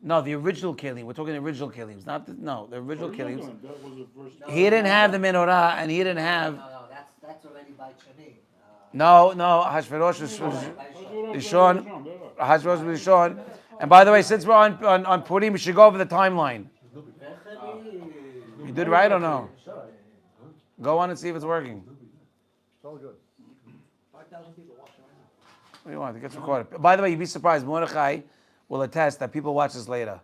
No, the original kelim. We're talking the original kelims, not the original kelims. That was the first. He didn't have the menorah, and he didn't have. No, that's already by Shani. No, Hashverosh was Rishon. Hashverosh was Rishon. And by the way, since we're on Purim, we should go over the timeline. You did right or no? Go on and see if it's working. It's all good. 5,000 people watching right now. What do you want? It gets recorded. By the way, you'd be surprised. Mordechai will attest that people watch this later.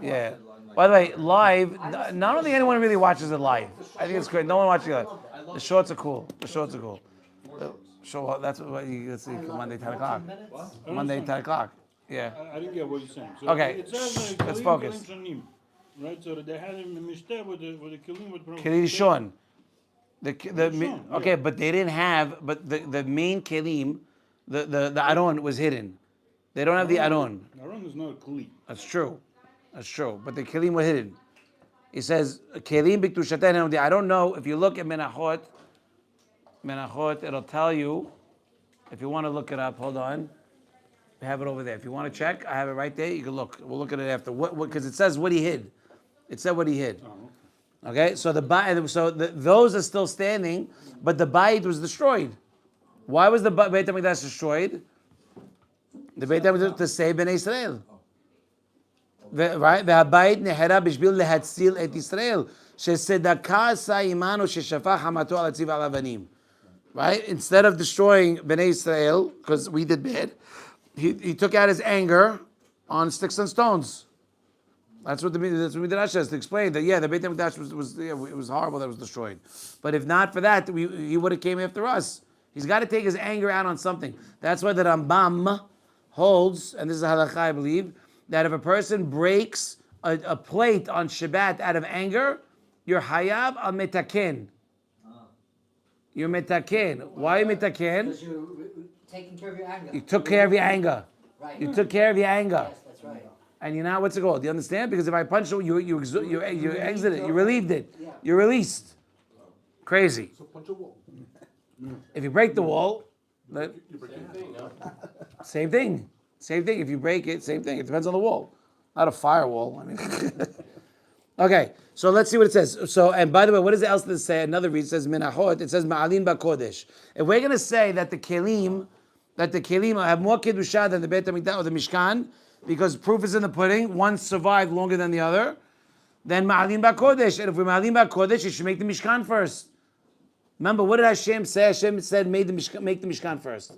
Yeah. By the way, live, not only anyone really watches it live. I think it's great. No one watches it live. The shorts are cool. That's what you let's see. Monday 10 o'clock. Monday 10 o'clock. Yeah. I didn't get what you're saying. So Okay, it says, let's focus. Right, so they had him in Mishteh with the Kilim with Rishon. Rishon, Okay, but they didn't have. But the main kelim, the aron was hidden. They don't have the aron. Aron is not a Kli. That's true. But the kelim were hidden. He says kelim b'kedushaten. I don't know if you look at Menachot, it'll tell you. If you want to look it up, hold on. I have it over there. If you want to check, I have it right there. You can look. We'll look at it after. What? Because it says what he hid. It said what he hid. Oh, Okay. So those are still standing, but the bayit was destroyed. Why was the Beit HaMikdash destroyed? The Beit HaMikdash was to save Bnei Israel. Right? והבית נחרב בשביל להציל את ישראל, שצדקה עשה עמנו ששפך חמתו על הציב על אבנים. Right? Instead of destroying Bnei Israel, because we did bad, he took out his anger on sticks and stones. That's what the Midrash says to explain that. Yeah, the Beit HaMikdash it was horrible that it was destroyed. But if not for that, he would have came after us. He's got to take his anger out on something. That's why the Rambam holds, and this is a halakha I believe, that if a person breaks a plate on Shabbat out of anger, you're hayab al metaken. You're metaken. Why metaken? Because you're taking care of your anger. You took care of your anger. Right. You took care of your anger. Yes, that's right. And you know what's it called? Do you understand? Because if I punch you, you exited it. You relieved it. Yeah. You're released. Crazy. So punch a wall. If you break the wall, Same thing. same thing. If you break it, same thing. It depends on the wall, not a firewall. I mean, okay. So let's see what it says. So, and by the way, what does else does it say? Another read says Menachot. It says Ma'alin Bakodesh. If we're going to say that the kelim have more kedusha than the Beit HaMikdash or the Mishkan, because proof is in the pudding, one survived longer than the other, then Ma'alin Bakodesh. And if we're Ma'alin Bakodesh, you should make the Mishkan first. Remember, what did Hashem say? Hashem said, make the Mishkan first.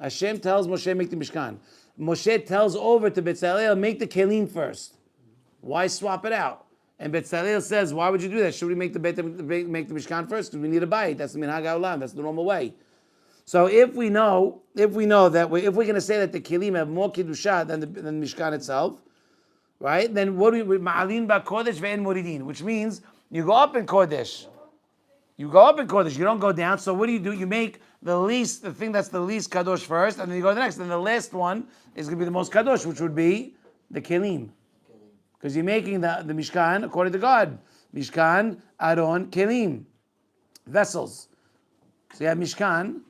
Hashem tells Moshe, make the Mishkan. Moshe tells over to Betzalel, make the Kelim first. Why swap it out? And Betzalel says, why would you do that? Should we make the Mishkan first? Because we need a bayit. That's the Minhag HaOlam. That's the normal way. So if we know that if we're going to say that the Kelim have more Kiddusha than the Mishkan itself, right? Then what do we Ma'alin Ba'Kodesh ve'en Moridin, which means you go up in Kodesh. You go up in Kodesh, you don't go down. So what do? You make the thing that's the least Kadosh first, and then you go to the next. And the last one is going to be the most Kadosh, which would be the Kelim. Because you're making the Mishkan according to God. Mishkan, Aron, Kelim. Vessels. So you have Mishkan,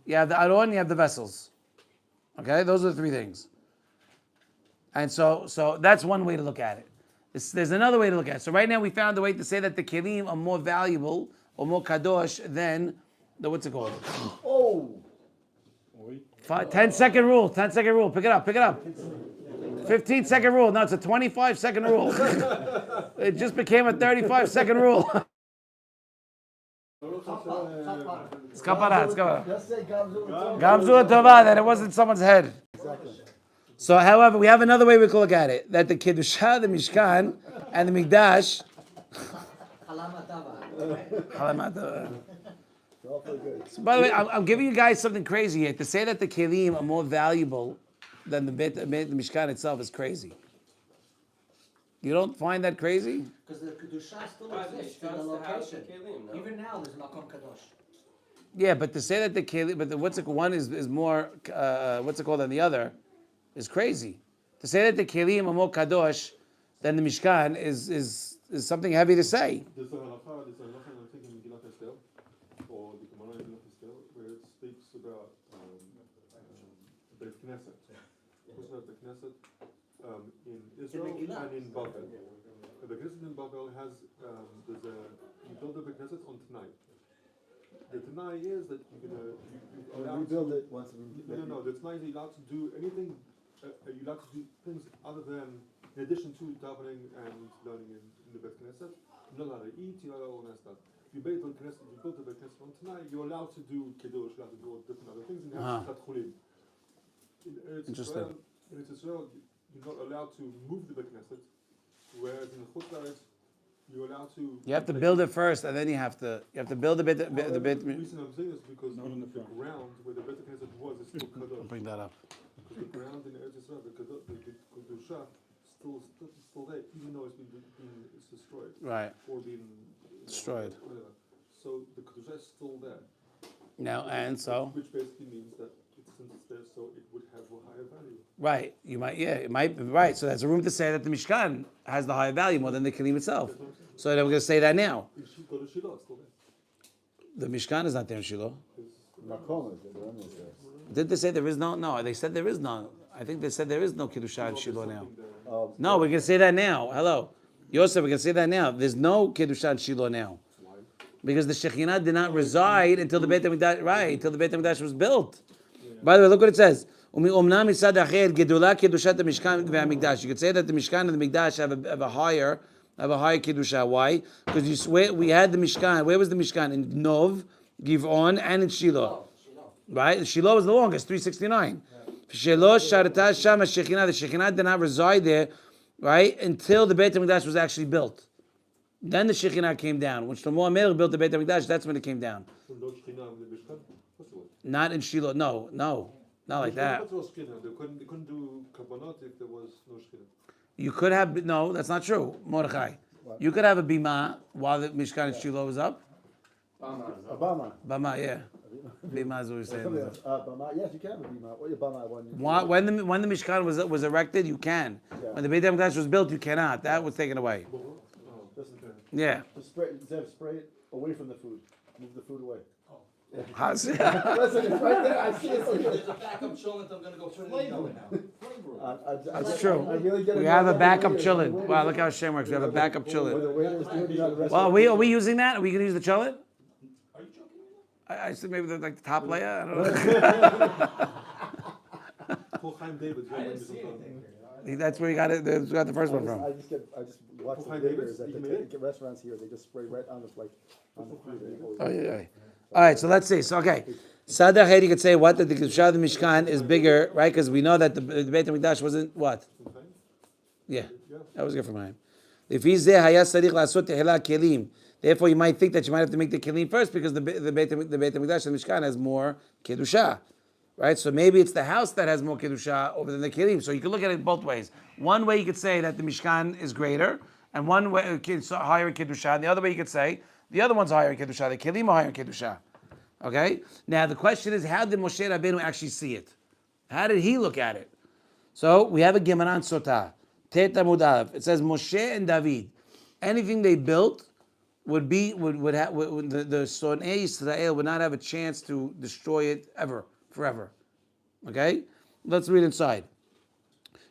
you have the Aron, you have the vessels. Okay, those are the three things. And so that's one way to look at it. There's another way to look at it. So right now we found a way to say that the Kelim are more valuable or more kadosh than the, what's it called? Oh! 10-second rule, pick it up. 15-second rule, now it's a 25-second rule. It just became a 35-second rule. It's kapara. Just say Gamzu. Gamzu tova, that it wasn't someone's head. Exactly. So however, we have another way we can look at it, that the Kiddusha, the Mishkan, and the Mikdash, so by the way, I'm giving you guys something crazy here. To say that the Kelim are more valuable than the Mishkan itself is crazy. You don't find that crazy? Because the Kedusha still exists in the location. Even now there's Makom Kadosh. Yeah, but to say that the Kelim, one is more, what's it called than the other, is crazy. To say that the Kelim are more Kadosh than the Mishkan is something heavy to say. There's a halacha, I think in Megillat Esther, or the Gemara in Megillat Esther, where it speaks about the Knesset. It was about the Knesset. Israel Megillah. and in Bavel. The Knesset in Bavel has you build the Knesset on Tanai. The Tanai is that you're allowed Rebuild to, it once we. No. The Tanai is you're allowed to do anything. You're allowed to do things other than, in addition to davening and learning in the Beit Knesset. You're not allowed to eat. You're not allowed all that stuff. You build the Knesset. You build the Beit Knesset on Tanai. You're allowed to do kiddush. You're allowed to do all different other things. And you have to chulim. In Interesting. Israel, you're not allowed to move the Beit Knesset. Whereas in the Chutz La'aretz, you're allowed to. You have to build it first, and then you have to build the bit. The reason I'm saying this is because Not in the the front. ground where the Beit Knesset was is still kadosh. Bring that up. Because the ground in Eretz Yisrael, the kedusha, still there, even though it's destroyed Right. or been Destroyed. whatever. So the kedusha is still there. Now and so. Which basically means that since it's there, so it would have a higher value. Right. It might be right. So there's a room to say that the Mishkan has the higher value more than the Kelim itself. That's what I'm saying. So then we're going to say that now. Go to Shiloh, it's still there. The Mishkan is not there in Shiloh. Makom is it? The one is there. Did they say there is no? No, they said there is none. I think they said there is no Kiddusha in Shiloh now. Something there. Oh, No, we're going to say that now. Hello. Yosef, we're going to say that now. There's no Kiddusha in Shiloh now. Because the Shekhinah did not reside until the Beit HaMikdash, right, until the Beit HaMikdash was built. By the way, look what it says. Umnam misad acher gedula kedushat hamishkan ve'hamikdash. You could say that the Mishkan and the Mikdash have a higher kedusha. Why? Because we had the Mishkan. Where was the Mishkan? In Nov, Giv'on, and in Shiloh. Right? Shiloh was the longest, 369. Shiloh sharata sham Shekhinah. The Shekhinah did not reside there, right, until the Beit HaMikdash was actually built. Then the Shekhinah came down. When Shlomo HaMelech built the Beit HaMikdash, that's when it came down. So no Shekhinah in the Mishkan? What's the word? Not in Shiloh. No, not like that. What's no Shekhinah? They couldn't do kabbanot if there was no Shekhinah. You could have, no, that's not true, Mordechai. You could have a bima while the Mishkan in Shiloh was up. Obama. Bama, yeah. Bima is what we're saying. Bama. Yes, you can have a bima. What your Bama one? When the Mishkan was erected, you can. Yeah. When the Beit HaMikdash was built, you cannot. That was taken away. Yeah. Just spray it away from the food. Move the food away. How's it? Listen, it's right there. I see it. There's a backup chilling. I'm gonna go put it in the oven now. That's true. I really get We it have a right backup there. chilling. The waiter- Wow, look how Shem works. We have a backup Where chilling. the waiter is doing it, not the rest Well, of are we using that? Are we going to use the cholent? Are you joking? I said maybe the top layer. I don't know. Paul Chaim David. I didn't see anything. That's where you got it. That's where you got the first one from. I just watch the Full-time bakers Davids, at you the made it? restaurants here. They just spray right on the on the food. Oh, yeah. All right, so let's see. So, okay. Sada Ched, you could say what? That the Kedusha of the Mishkan is bigger, right? Because we know that the Beit HaMikdash wasn't what? Yeah. That was good for mine. Therefore, you might think that you might have to make the kelim first because the Beit HaMikdash, the Mishkan, has more Kedusha. Right? So maybe it's the house that has more Kedusha over than the kelim. So you can look at it both ways. One way you could say that the Mishkan is greater, and one way it's higher in Kedusha. And the other way you could say the other one's higher in Kedusha. The kelim are higher in Kedusha. Okay? Now the question is, how did Moshe Rabbeinu actually see it? How did he look at it? So we have a Gemaran Sotah. Tet Amud Aleph. It says Moshe and David. Anything they built would the Sonei Israel would not have a chance to destroy it forever. Okay? Let's read inside.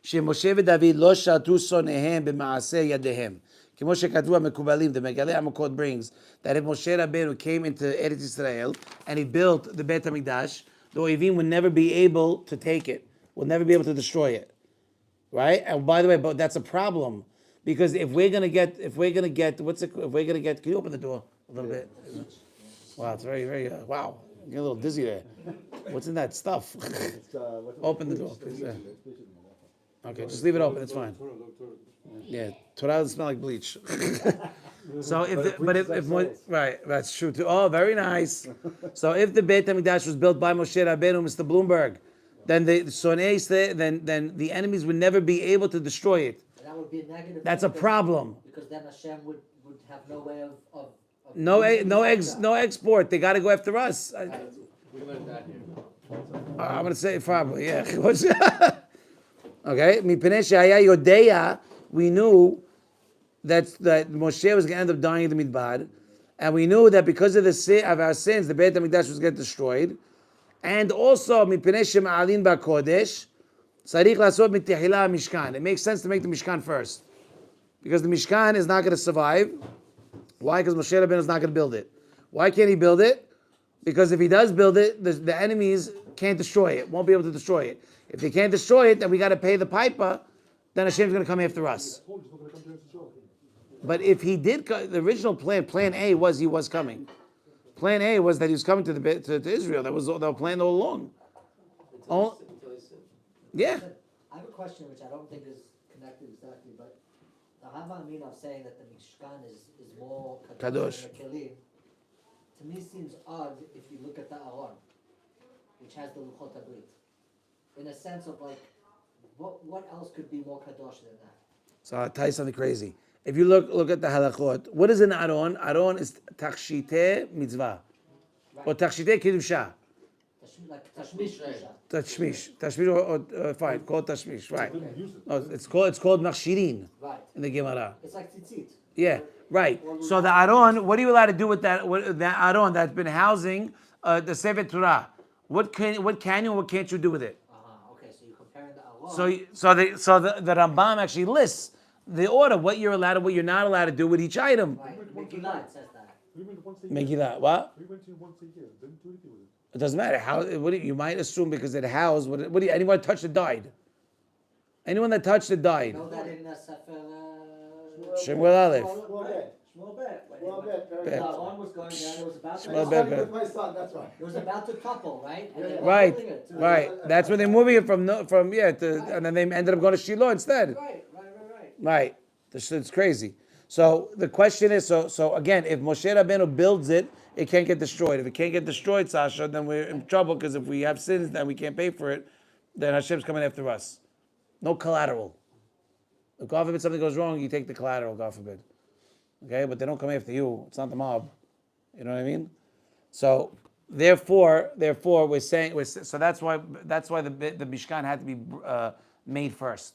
שמשה ודוד לא שרתו שונאיהם במעשה ידיהם. כמו שכתבו המקובלים, the Megalei Amakot brings, that if Moshe Rabbeinu came into Eretz Israel and he built the Beit HaMikdash, the Oivim would never be able to take it, would never be able to destroy it. Right? And by the way, but that's a problem. Because if we're gonna get, can you open the door a little bit? Wow, it's very, very, wow. You get a little dizzy there. What's in that stuff? Open the door, please. Yeah. Okay, just leave it open, it's fine. Yeah, Torah doesn't smell like bleach. So right, that's true too. Oh, very nice. So if the Beit HaMikdash was built by Moshe Rabbeinu, Mr. Bloomberg, then then the enemies would never be able to destroy it. That would be a negative. That's a problem. Because then Hashem would have no way of No export. They got to go after us. We learned that here. I'm gonna say probably, yeah. Okay, Mipnei she'haya yodea, we knew that Moshe was going to end up dying in the Midbar, and we knew that because of our sins, the Beit HaMikdash was going to get destroyed, and also Mipnei she'ma'alin ba'kodesh, Sarich lasot mitehila mishkan. It makes sense to make the mishkan first, because the mishkan is not going to survive. Why? Because Moshe Rabbeinu is not going to build it. Why can't he build it? Because if he does build it, the enemies can't destroy it. Won't be able to destroy it. If they can't destroy it, then we got to pay the piper. Then Hashem's going to come after us. But if he did, the original plan A was he was coming. Plan A was that he was coming to Israel. That was the plan all along. Yeah. I have a question which I don't think is connected exactly, but the Hava Amina of saying that the Mishkan is more kadosh than the Kelim, to me seems odd if you look at the Aron, which has the Luchot HaBrit. In a sense of like, what else could be more kadosh than that? So I'll tell you something crazy. If you look at the halachot, what is an Aron? Aron is tachshite mitzvah. Right. Or tachshite kedusha. Like Tashmish Kedusha. Tashmish, or fine, called tashmish, right? No, it's called machshirin Right. in the Gemara. It's like tzitzit. Yeah, right. So the Aron, what are you allowed to do with that? That Aron that's been housing the Sefer Torah? What can you, what can't you do with it? Okay, so you're comparing the Aron. So the Rambam actually lists the order, what you're allowed to, what you're not allowed to do with each item. Right. Megillah says that. We went once a year. Megillah, what? We went to once a year. Didn't do anything with it. It doesn't matter. How? You might assume because it housed. Anyone that touched it died. Anyone that touched it died. You know that in the Sefer Shemuel Aleph. Well, bet. Shmuel Bet. Well, bet. The Very good. Aron was going down. It was about to. Shmuel I Bet. studied with my son, that's why. It was about to topple, right? And they were Right, holding it to- right. That's when they're moving it from and then they ended up going to Shiloh instead. Right. Right. It's crazy. So the question is, so again, if Moshe Rabbeinu builds it, it can't get destroyed. If it can't get destroyed, Sasha, then we're in trouble, because if we have sins, then we can't pay for it. Then Hashem's coming after us. No collateral. If God forbid something goes wrong, you take the collateral, God forbid. Okay, but they don't come after you. It's not the mob. You know what I mean? So therefore, we're saying so that's why the Mishkan had to be made first,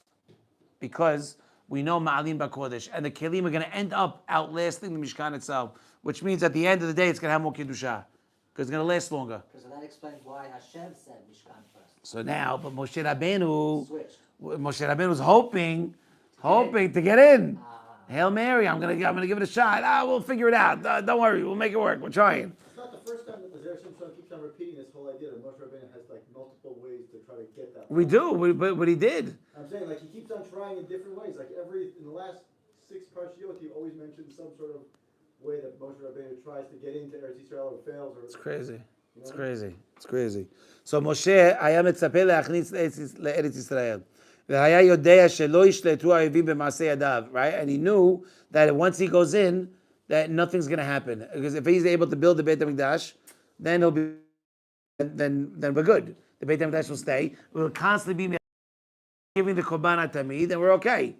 because we know Ma'alin Bakodesh, and the Kelim are going to end up outlasting the Mishkan itself, which means at the end of the day, it's going to have more Kedusha, because it's going to last longer. Because that explains why Hashem said Mishkan first. So now, but Moshe Rabbeinu Switched. was hoping to get in. Hail Mary, I'm gonna give it a shot. We'll figure it out. Don't worry, we'll make it work. We're trying. It's not the first time that the Zera Shimshon keeps on repeating this whole idea that Moshe Rabbeinu has like multiple ways to try to get that. We do, but he did. I'm saying like he keeps on trying in different ways. Like in the last 6 Parshiot, he always mentions some sort of way that Moshe Rabbeinu tries to get into Eretz Yisrael or fails. Or It's crazy. You It's know? crazy. It's crazy. So Moshe, היה מצפה להכניס לארץ ישראל. והיה יודע שלא ישלטו האויבים במעשה ידיו, right? And he knew that once he goes in, that nothing's going to happen. Because if he's able to build the Beit HaMikdash, then he'll be, then we're good. The Beit HaMikdash will stay. We'll constantly be giving the Korban HaTamid, and we're okay.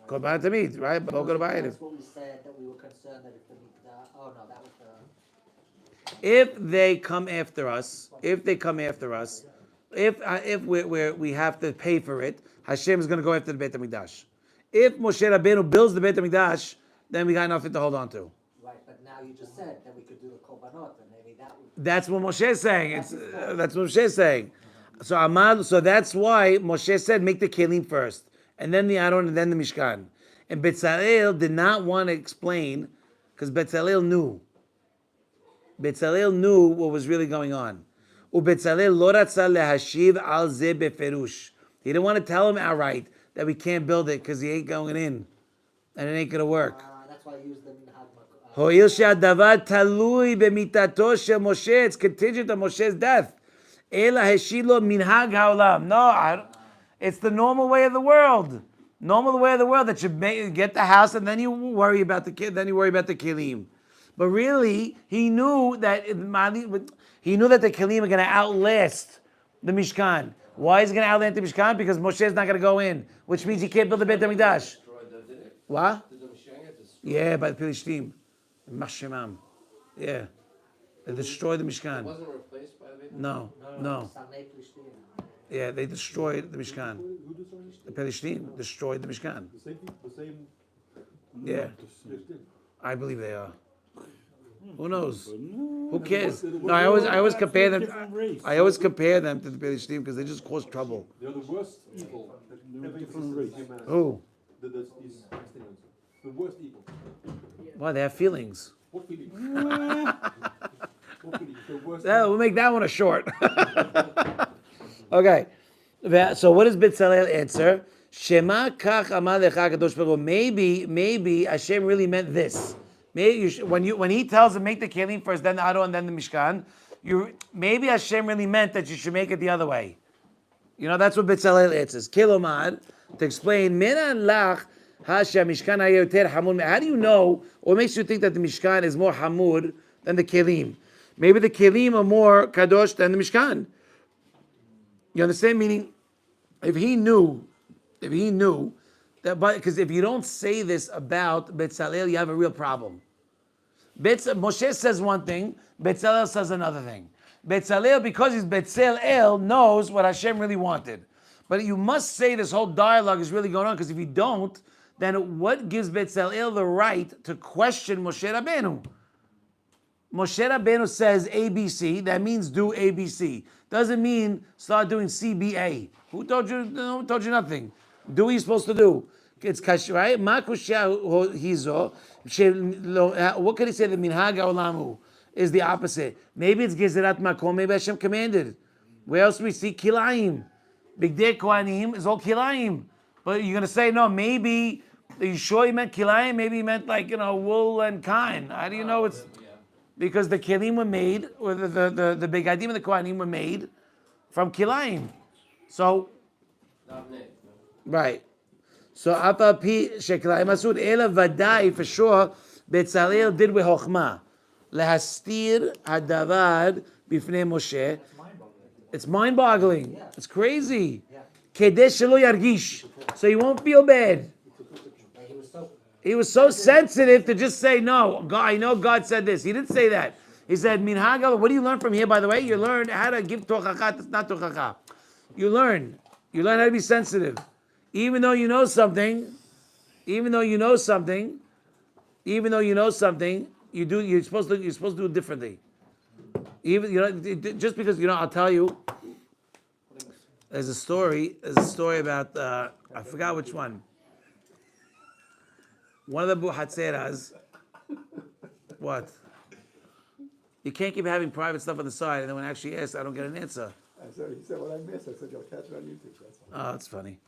Korban HaTamid, right? But That's what we said, that we were concerned that if the Mikdash. Oh no, that was the. if they come after us, if we have to pay for it, Hashem is going to go after the Beit HaMikdash. If Moshe Rabbeinu builds the Beit HaMikdash, then we got nothing to hold on to. Right, but now you just said that we could do the korbanot, and maybe that would. That's what Moshe is saying. That's what Moshe is saying. So that's why Moshe said, make the kelim first, and then the Aaron, and then the Mishkan. And Betzalel did not want to explain, because Betzalel knew. Betzalel knew what was really going on. Ubetzalel lo ratza lehashiv al ze beferush. He didn't want to tell him outright that we can't build it because he ain't going in, and it ain't going to work. That's why I used the minhag. Ho'il she'adavar talui b'mitato shel Moshe. It's contingent on Moshe's death. Ela heshilo minhag haolam. No, it's the normal way of the world. Normal way of the world that you get the house and then you worry about the kid. Then you worry about the kelim. But really, he knew that the kelim are going to outlast the Mishkan. Why is he going to outlast the Mishkan? Because Moshe is not going to go in, which means he can't build the Beit HaMikdash. What? Yeah, by the Pilishtim. Mashemam. Yeah. They destroyed the Mishkan. It wasn't replaced by the Beit? No. Yeah, they destroyed the Mishkan. Who destroyed The Pilishtim destroyed the Mishkan. the same Yeah, thing? I believe they are. Who knows? But no, Who cares? They're the No, I always compare them. different race. I always compare them to the Beis because they just cause trouble. They are the worst evil that They're ever different existed in race. humanity. Who? These Palestinians. The worst evil. Why they have feelings? What feeling? What feeling? The worst. We'll make that one a short. Okay. So what does Bezalel answer? Shema kach amar lecha kadosh baruch Hu. Maybe Hashem really meant this. Maybe when he tells him make the kelim first, then the Aro, and then the Mishkan, maybe Hashem really meant that you should make it the other way. That's what Bezalel answers. Kilomar, to explain, Minan lach Hashem Mishkan hayoter hamur. How do you know, or makes you think that the Mishkan is more hamur than the kelim? Maybe the kelim are more kadosh than the Mishkan. You understand? Meaning, if he knew that, because if you don't say this about Bezalel, you have a real problem. Moshe says one thing, Bezalel says another thing. Bezalel, because he's Bezalel, knows what Hashem really wanted. But you must say this whole dialogue is really going on, because if you don't, then what gives Bezalel the right to question Moshe Rabbeinu? Moshe Rabbeinu says ABC, that means do ABC. Doesn't mean start doing CBA. Who told you? No one told you nothing. Do what you're supposed to do. It's kasher, right? Ma kushya hizo. What could he say? The minhag haolamu is the opposite. Maybe it's gezerat makom. Maybe Hashem commanded. Where else do we see kilayim? Bigdei kohanim is all kilayim. But you're gonna say no. Maybe are you sure he meant kilayim? Maybe he meant wool and kine. How do you know it's? Because the kelim were made, or the begadim and the kohanim were made from kilayim. So, right. So, apa pi shekilayim asud ela vadai for sure. Bezalel did with chokhmah lehastir hadavar bifnei Moshe. It's mind-boggling. Yeah. It's crazy. Yeah. Kedesh shelo yargish, so he won't feel bad. He was so He was so sensitive to just say, no, God, I know God said this. He didn't say that. He said, Minhaga, what do you learn from here, by the way? You learn how to give tochacha, that's not tochacha. You learn how to be sensitive. Even though you know something, you're supposed to do it differently. Just because, I'll tell you, there's a story about, I forgot which one. One of the buhatzeras, what? You can't keep having private stuff on the side, and then when I actually ask, I don't get an answer. He said what I missed. I said you'll catch it on YouTube. That's fine. Oh, that's funny.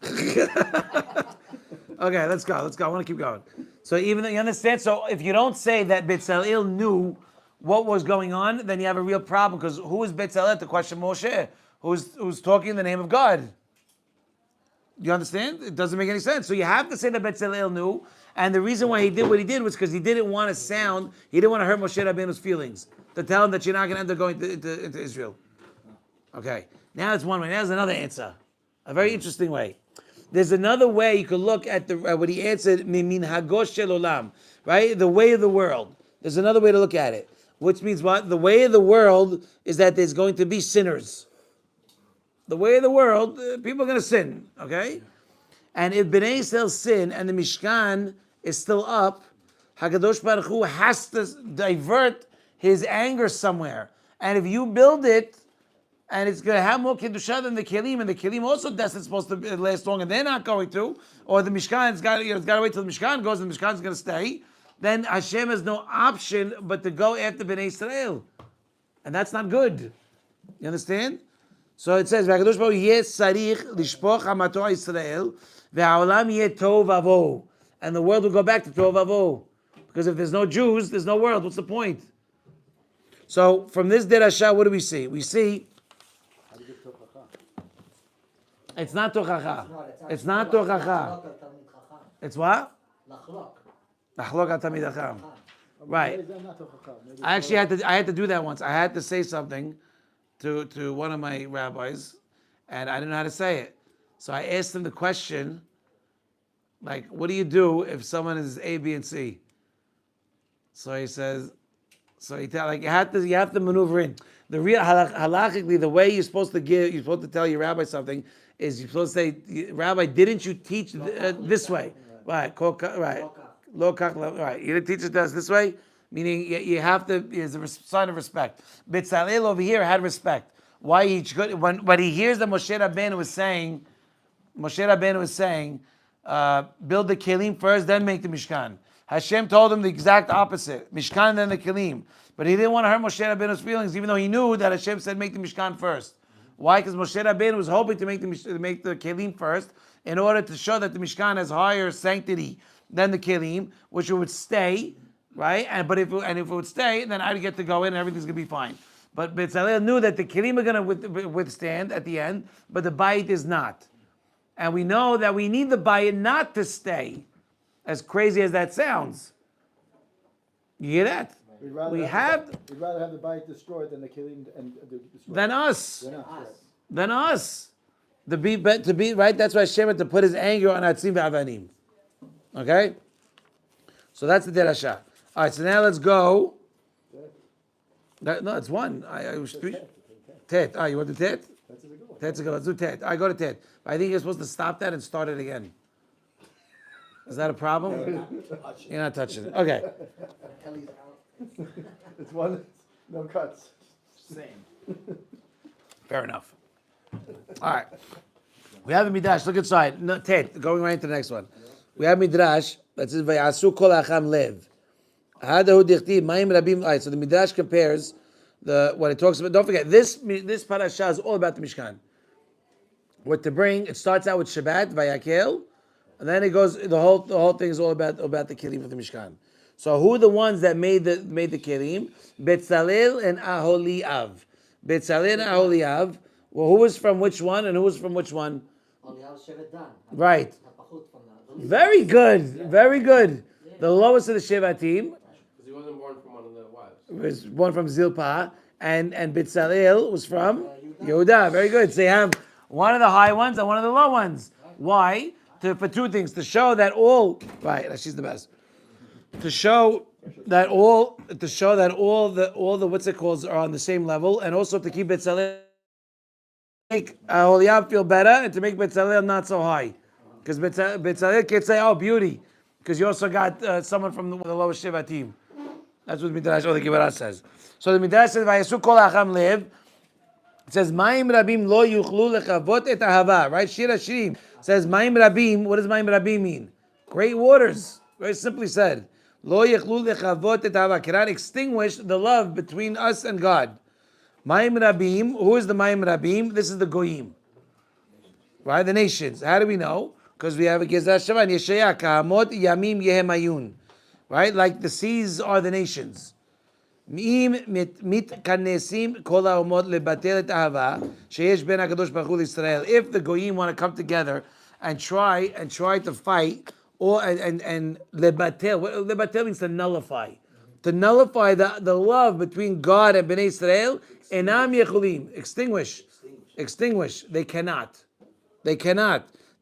Okay, let's go. I want to keep going. So even though you understand, so if you don't say that Bezalel knew what was going on, then you have a real problem, because who is Bezalel to question Moshe? Who's talking in the name of God? You understand? It doesn't make any sense. So you have to say that Bezalel knew, and the reason why he did what he did was because he didn't want to hurt Moshe Rabbeinu's feelings, to tell him that you're not going to end up going into Israel. Okay, now it's one way. Now there's another answer, a very interesting way. There's another way you could look at what he answered, min hagosh shel olam, right? The way of the world. There's another way to look at it, which means what? The way of the world is that there's going to be sinners. The way of the world, people are going to sin, okay? And if Bnei Yisrael sin and the Mishkan is still up, HaKadosh Baruch Hu has to divert his anger somewhere. And if you build it, and it's going to have more Kedusha than the Kelim, and the Kelim also that's supposed to last long, and they're not going to, or the Mishkan's got to wait till the Mishkan goes, and the Mishkan's going to stay, then Hashem has no option but to go after Bnei Yisrael. And that's not good. You understand? So it says, "V'Hakadosh Baruch Hu yeh sarich lishpoch hamato Yisrael, ve'haolam yeh tov vavo," and the world will go back to tov vavo, because if there's no Jews, there's no world. What's the point? So from this derasha, what do we see? We see it's not tochacha. It's not tochacha. It's what? Nachlok al tamid chacham. Right. I actually had to do that once. I had to say something to one of my rabbis, and I didn't know how to say it. So I asked him the question, like, what do you do if someone is A, B, and C? So he says, you have to maneuver in. The real halachically, the way you're supposed to tell your rabbi something is you're supposed to say, Rabbi, didn't you teach this way? Right, right. Right. You didn't teach it to us this way? meaning you have to. It's a sign of respect. Betzalel over here had respect. Why he could when he hears that Moshe Rabbeinu was saying, build the kelim first, then make the mishkan. Hashem told him the exact opposite, mishkan then the kelim. But he didn't want to hurt Moshe Rabbeinu's feelings, even though he knew that Hashem said make the mishkan first. Why? Because Moshe Rabbeinu was hoping to make the kelim first, in order to show that the mishkan has higher sanctity than the kelim, which it would stay, right? And if it would stay, then I'd get to go in and everything's gonna be fine. But Betzalel knew that the kelim are gonna withstand at the end, but the bayit is not. And we know that we need the bayit not to stay, as crazy as that sounds. You hear that? We'd rather have the bite destroyed than the killing and destroyed. Than us. Us. Than us. To be right. That's why Hashem had to put his anger on Atzim ve'Avanim. Okay. So that's the derasha. All right. So now let's go. No, it's one. I was three. Tet. You want the tet? Tet's a good. Let's do tet. I go to tet. I think you're supposed to stop that and start it again. Is that a problem? You're not touching it. Okay. Kelly's out. It's one, no cuts. Fair enough. All right. We have a midrash. Look inside. No, tet. Going right into the next one. We have midrash that says Vayasu kol acham lev. Hadahu dichtiv ma'im rabim. All right. So the midrash compares what it talks about. Don't forget this parasha is all about the Mishkan. What to bring? It starts out with Shabbat Vayakhel, and then it goes. The whole thing is all about the kelim of the Mishkan. So who are the ones that made the kelim? Betzalel and Aholiav. Betzalel and Aholiav. Well, who was from which one and who was from which one? Right. Very good. Very good. The lowest of the Shevatim. Because he wasn't born from one of the wives. Was born from Zilpah, and Betzalel was from Yehuda. Very good. So you have one of the high ones and one of the low ones. Why? For two things. To show that all. Right. She's the best. To show that all the what's it called are on the same level, and also to keep Betzalel, make Aholiab feel better, and to make Betzalel not so high, because Betzalel can't say, "Oh, beauty," because you also got someone from the lowest Shevatim. That's what Midrash or the Gemara says. So the Midrash says, "Vayasu kol acham lev." It says, "Ma'im rabim lo yuchlu lechavot et ahava." Right? Shir Hashirim says, "Ma'im rabim." What does Ma'im rabim mean? Great waters. Very simply said. Lo yechlu lechavot et ahava. Cannot extinguish the love between us and God. Ma'im rabim. Who is the Ma'im rabim? This is the goyim. Right? The nations. How do we know? Because we have a Gezerah Shavan. Yeshaya kahamot yamim yehemayun. Right? Like the seas are the nations. If the goyim want to come together and try to fight, or and lebatel, what lebatel means to nullify the love between God and Bnei Israel, enam yechulim, extinguish. They cannot.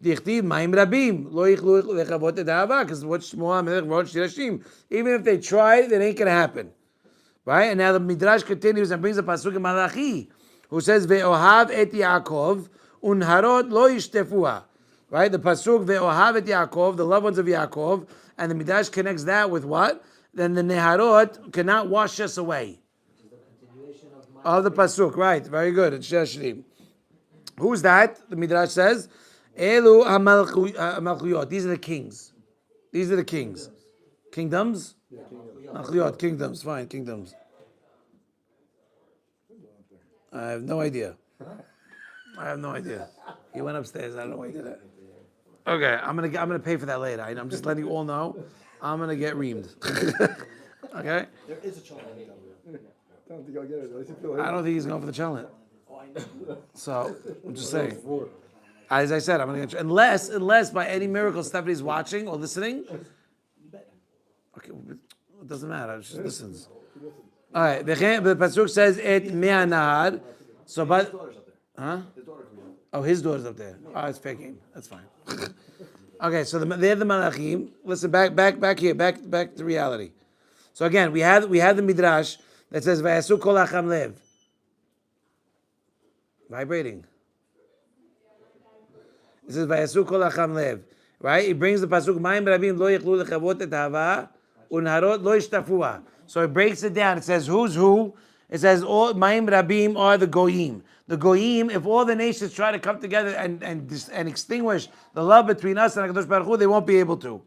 Dichtiv ma'im rabim lo yichlu lechavot et ahava, because what Shmuel Melech wrote Shir Hashim. Even if they try, it ain't gonna happen. Right? And now the Midrash continues and brings a pasuk in Malachi, who says ve'ohav et Yaakov unharot lo yishtefuha. Right? The pasuk ve'ohav et Yaakov, the loved ones of Yaakov, and the Midrash connects that with what? Then the neharot cannot wash us away. Of the pasuk, right? Very good. It's Shir Hashim. Who's that? The Midrash says, Elu hamalchuyot. These are the kings. Kingdoms? Malchuyot, kingdoms. Fine, kingdoms. I have no idea. He went upstairs. I don't know why he did that. Okay, I'm gonna pay for that later. I'm just letting you all know. I'm gonna get reamed. Okay. There is a challenge. I don't think I'll get it. I don't think he's going for the challenge. So I'm just saying. As I said, I'm going to get unless by any miracle Stephanie's watching or listening. Okay, it doesn't matter. She listens. All right. The pasuk says et me'anahar. So, but huh? Oh, his daughter's up there. Oh, it's fair game. That's fine. Okay, so they're the malachim. Listen, back here, back to reality. So again, we have the midrash that says vayasu kol acham lev. Vibrating. It says vayasu kol acham lev. Right? It brings the pasuk ma'im rabim lo yichlu lechavot et hava unharot lo yishtafuha. So it breaks it down. It says who's who. It says all Ma'im Rabim are the Goyim. The Goyim, if all the nations try to come together and extinguish the love between us and HaKadosh Baruch Hu, they won't be able to.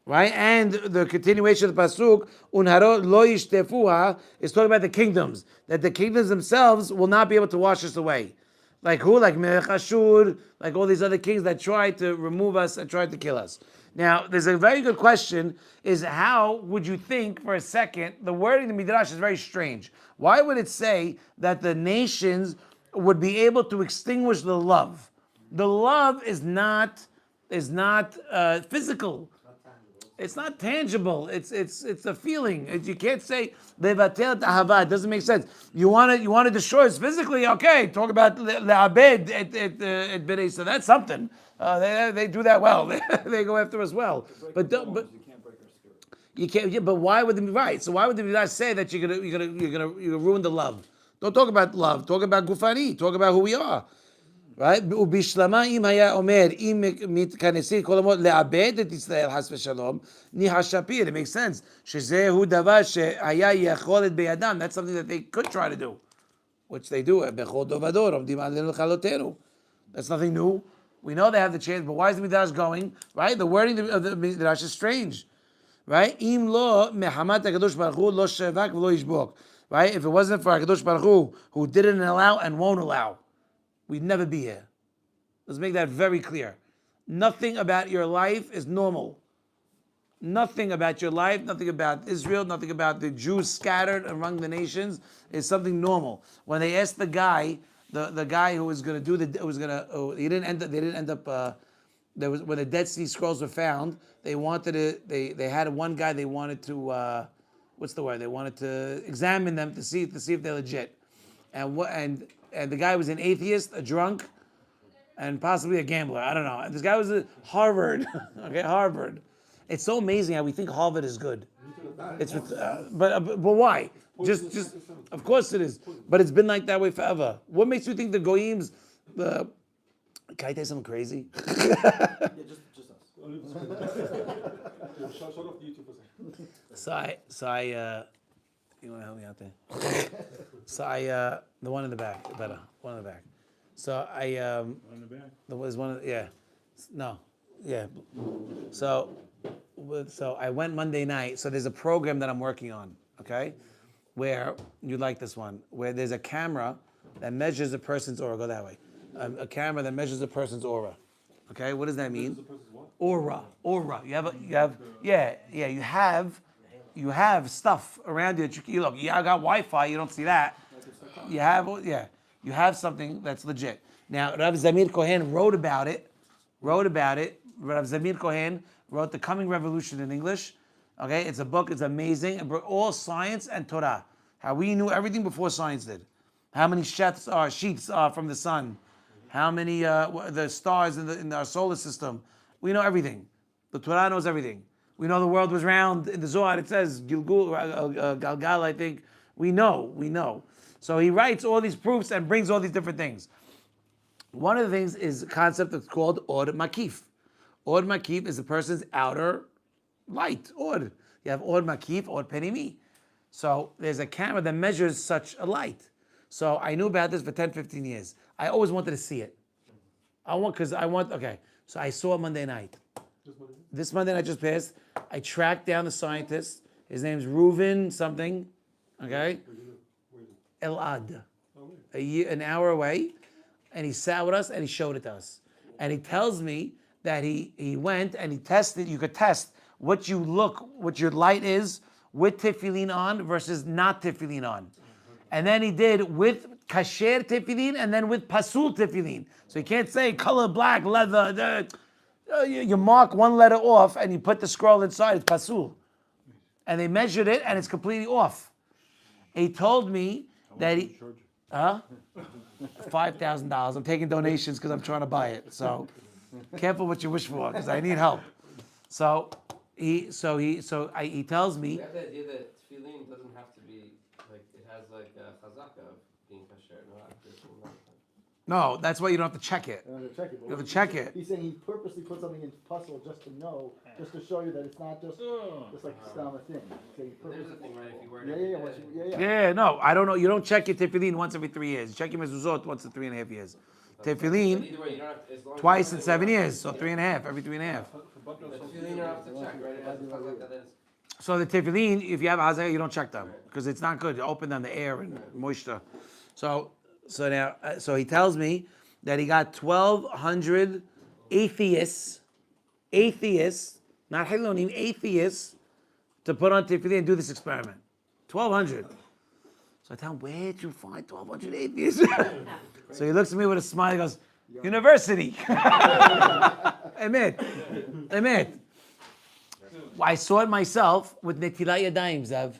Right? And the continuation of the Pasuk, Unharo lo yishtefuha, is talking about the kingdoms. That the kingdoms themselves will not be able to wash us away. Like who? Like Melech Ashur, like all these other kings that tried to remove us and tried to kill us. Now, there's a very good question, is how would you think for a second, the word in the Midrash is very strange. Why would it say that the nations would be able to extinguish the love? The love is not physical. It's not tangible. It's a feeling. You can't say levatel tahava. It doesn't make sense. You want to destroy us physically? Okay, talk about le'abed at b'nei. So that's something. They do that well. They go after us well. But you can't break our spirit. you can't. Yeah, but why would they be right? So why would they not say that you're gonna ruin the love? Don't talk about love. Talk about gufani. Talk about who we are. Right? ובשלמה אם היה אומר, אם מתכנסים כל המות לאבד את ישראל חס ושלום, ניחא שפיר, it makes sense, שזהו דבר שהיה יכולת בידם, that's something that they could try to do, which they do, בכל דור ודור, עומדים עלינו לכלותנו. That's nothing new. We know they have the chance, but why is the Midrash going? Right? The wording of the Midrash is strange. Right? אם לא, מחמת הקדוש ברוך הוא, לא שבק ולא ישבוק. Right? If it wasn't for הקדוש ברוך הוא, who didn't allow and won't allow, we'd never be here. Let's make that very clear. Nothing about your life is normal. Nothing about your life, nothing about Israel, nothing about the Jews scattered among the nations is something normal. When they asked the guy who was going to do they didn't end up. There was when the Dead Sea Scrolls were found. They wanted to. They had one guy. They wanted to. What's the word? They wanted to examine them to see if they're legit. And the guy was an atheist, a drunk, and possibly a gambler. I don't know. This guy was at Harvard. Okay, Harvard. It's so amazing how we think Harvard is good. It's but why? Just of course it is. But it's been like that way forever. What makes you think the Goyims? Can I tell you something crazy? Yeah, just us. Shut off YouTube for a second. So I you want to help me out there? So the one in the back, better, one in the back. So I In the back. there was one, yeah, no, yeah. So I went Monday night. So there's a program that I'm working on, okay, where you like this one, where there's a camera that measures a person's aura. Go that way. A camera that measures a person's aura. Okay, what does that mean? Aura. You have stuff around you that you look. Yeah, I got Wi-Fi. You don't see that. You have something that's legit. Now, Rav Zamir Kohen wrote about it. Rav Zamir Kohen wrote The Coming Revolution in English. Okay, it's a book. It's amazing. It brought all science and Torah. How we knew everything before science did. How many sheets are from the sun. How many the stars in our solar system. We know everything. The Torah knows everything. We know the world was round. In the Zohar it says Galgal, I think. We know. So he writes all these proofs and brings all these different things. One of the things is a concept that's called Or Makif. Or Makif is a person's outer light. Or. You have Or Makif, Or Penimi. So there's a camera that measures such a light. So I knew about this for 10, 15 years. I always wanted to see it. So I saw it Monday night. This Monday night just passed. I tracked down the scientist. His name's Reuven something. Okay? Elad. An hour away. And he sat with us and he showed it to us. And he tells me that he went and he tested. You could test what your light is with tefillin on versus not tefillin on. And then he did with kasher tefillin and then with pasul tefillin. So you can't say color black, leather. You mark one letter off and you put the scroll inside, it's pasul. And they measured it and it's completely off. He told me that $5,000. I'm taking donations because I'm trying to buy it. So careful what you wish for because I need help. So he tells me. We have the idea that tefillin doesn't have to be like it has like a chazaka of being kasher. No, that's why you don't have to check it. You have to check it. You have to check it. He's saying he purposely put something in puzzle just to know, just to show you that it's not just like a stomach thing. So he There's purposely. a thing, right? If you wear it Yeah, every yeah, day. once you- Yeah, no, I don't know. You don't check your tefillin once every 3 years. You check your mezuzot once in 3.5 years. But Tefillin either way, you don't have to, as long as twice you in know 7 that you're years, so 3.5 every 3.5. The tefillin you don't have to check, right? It has a fuzz like that. So the tefillin, if you have hazayah, you don't check them because it's not good. You open them, the air and moisture. So now, so he tells me that he got 1,200 atheists, not Hilonim, atheists, to put on tefillin and do this experiment. 1,200. So I tell him, where'd you find 1,200 atheists? So he looks at me with a smile. He goes, university. Emet. I saw it myself with Netilat Yadayim, Zev.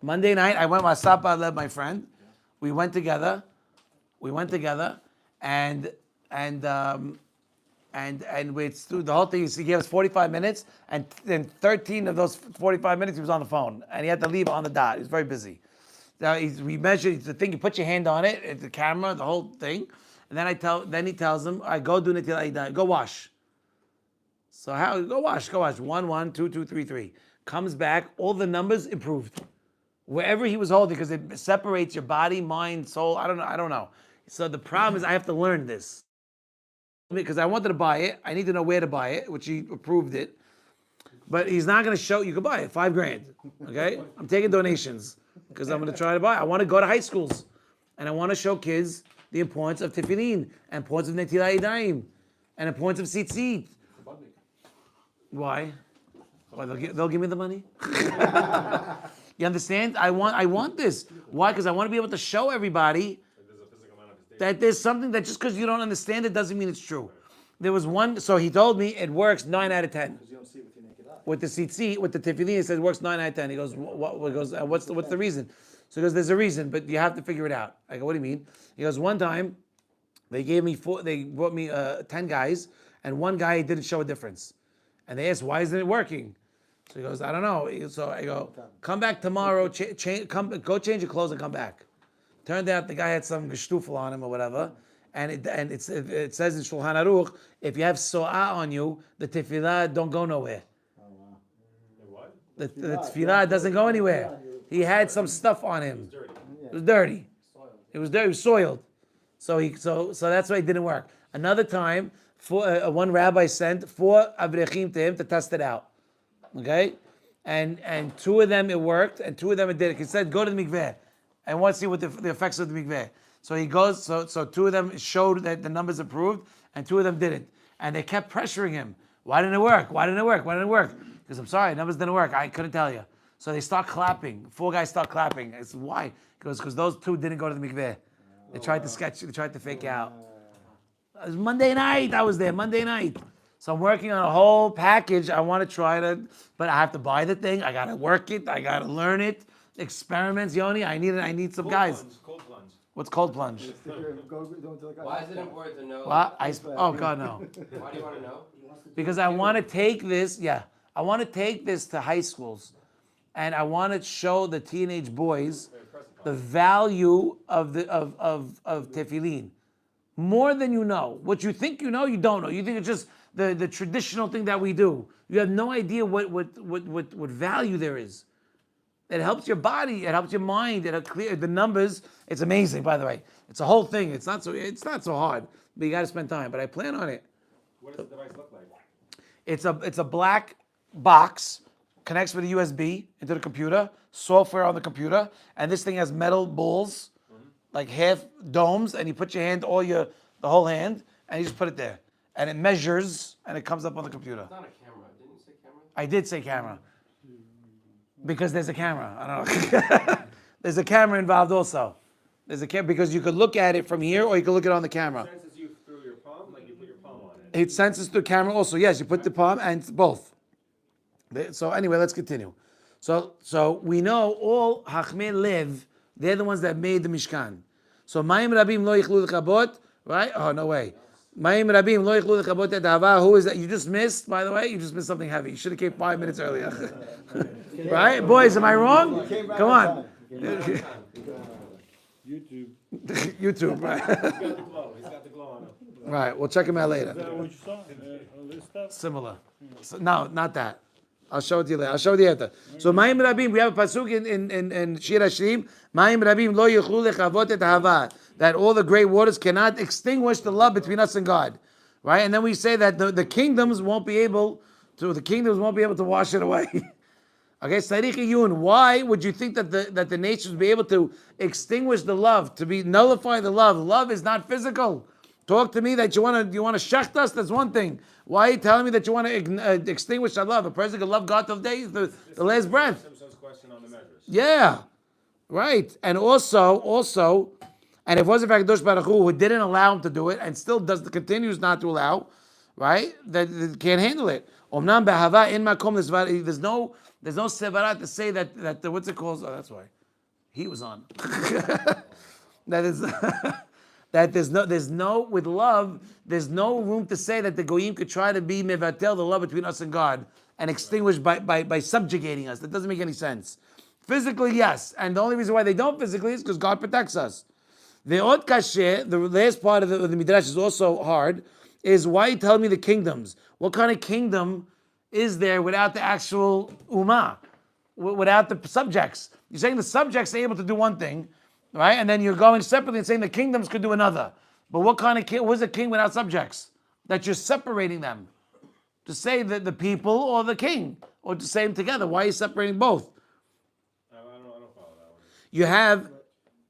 Monday night, I went with Asapa, led my friend. We went together, and we through the whole thing. He gave us 45 minutes, and then 13 of those 45 minutes he was on the phone, and he had to leave on the dot. He was very busy. Now we measured the thing. You put your hand on it, it's the camera, the whole thing, and then he tells him, "I go do Netilat Yadayim, go wash." So how? Go wash. 1, 1, 2, 2, 3, 3. Comes back, all the numbers improved. Wherever he was holding, because it separates your body, mind, soul. I don't know. So the problem is I have to learn this. Because I wanted to buy it. I need to know where to buy it, which he approved it. But he's not going to show, you can buy it, $5,000. Okay? I'm taking donations because I'm going to try to buy it. I want to go to high schools. And I want to show kids the importance of tefillin, and importance of netilat yadayim, and importance of tzitzit. Why? Why they'll give me the money? You understand? I want this. Why? Because I want to be able to show everybody that there's something that just because you don't understand it doesn't mean it's true. There was one, so he told me it works 9 out of 10. Because you don't see it with your naked eye. With the tzitzit, with the tefillin, he says it works 9 out of 10. He goes, what's the reason? So he goes, there's a reason, but you have to figure it out. I go, what do you mean? He goes, one time, they brought me 10 guys, and one guy didn't show a difference. And they asked, why isn't it working? So he goes, I don't know. So I go, come back tomorrow, go change your clothes and come back. Turned out the guy had some geshtufel on him or whatever, and it says in Shulchan Aruch, if you have so'ah on you, the tefillah don't go nowhere. The tefillah doesn't go anywhere. He had some stuff on him. It was dirty. It was dirty. It was soiled. So that's why it didn't work. Another time, one rabbi sent 4 avrechim to him to test it out. Okay, and 2 of them it worked, and 2 of them it didn't. He said, go to the mikveh, and want to see what the effects of the mikveh. So he goes. So 2 of them showed that the numbers improved, and 2 of them didn't. And they kept pressuring him. Why didn't it work? Why didn't it work? Why didn't it work? Because I'm sorry, numbers didn't work. I couldn't tell you. So they start clapping. 4 guys start clapping. It's why? Because those 2 didn't go to the mikveh. They tried to sketch. They tried to fake out. It was Monday night. I was there Monday night. So I'm working on a whole package. I want to try to, but I have to buy the thing. I got to work it. I got to learn it. Experiments, Yoni. I need some guys. Cold plunge. What's cold plunge? Why is it important to know? What? Oh God, no. Why do you want to know? Because I want to take this. Yeah, I want to take this to high schools, and I want to show the teenage boys the value of tefillin. More than you know. What you think you know, you don't know. You think it's just the traditional thing that we do. You have no idea what value there is. It helps your body. It helps your mind. It clear the numbers. It's amazing, by the way. It's a whole thing. It's not so hard, but you got to spend time. But I plan on it. What does the device look like? It's a black box, connects with a USB into the computer, software on the computer, and this thing has metal balls, like half domes, and you put your hand, the whole hand, and you just put it there. And it measures, and it comes up on the computer. It's not a camera. Didn't you say camera? I did say camera. Because there's a camera. I don't know. There's a camera involved also. There's a camera, because you could look at it from here, or you could look at it on the camera. It senses you through your palm, like you put your palm on it. It senses the camera also. Yes, you put the palm and both. So anyway, let's continue. So we know all Hachmei Lev, they're the ones that made the Mishkan. So Mayim Rabim lo yichlu l'chabot, right? Oh, no way. Mayim Rabim lo yichlu l'chabot et hava. Who is that? You just missed, by the way? You just missed something heavy. You should have came 5 minutes earlier. Right? Boys, am I wrong? Come on. YouTube. YouTube, right? He's got the glow. He's got the glow on him. Right, we'll check him out Is later. that what you saw? This stuff? Similar. So, no, not that. I'll show it to you later. I'll show it to you later. So, Ma'im Rabim, we have a pasuk in Shir Hashirim. Ma'im Rabim lo yichlu lechavot et hava. That all the great waters cannot extinguish the love between us and God. Right? And then we say that the kingdoms won't be able to wash it away. Okay, Sarikh Yun, why would you think that the nations would be able to extinguish the love, to be nullify the love? Love is not physical. Talk to me that you want to shecht us, that's one thing. Why are you telling me that you want to extinguish that love? A person can love God till the last breath. Shimshon's question on the measures. Yeah, right. And also, and if it wasn't for Hakadosh Baruch Hu, who didn't allow him to do it, and still continues not to allow, right? That can't handle it. Omnam behava in makom l'svar. There's no sevara to say that the, what's it called? Oh, that's why he was on. That is. That there's no with love, there's no room to say that the goyim could try to be mevatel, the love between us and God, and extinguish by subjugating us. That doesn't make any sense. Physically, yes, and the only reason why they don't physically is because God protects us. The ot kasher, the last part of the midrash is also hard. Is why you tell me the kingdoms? What kind of kingdom is there without the actual ummah, without the subjects? You're saying the subjects are able to do one thing. Right, and then you're going separately and saying the kingdoms could do another. But what kind of king? What's a king without subjects? That you're separating them. To say that the people or the king, or to say them together. Why are you separating both? I don't follow that one. You have.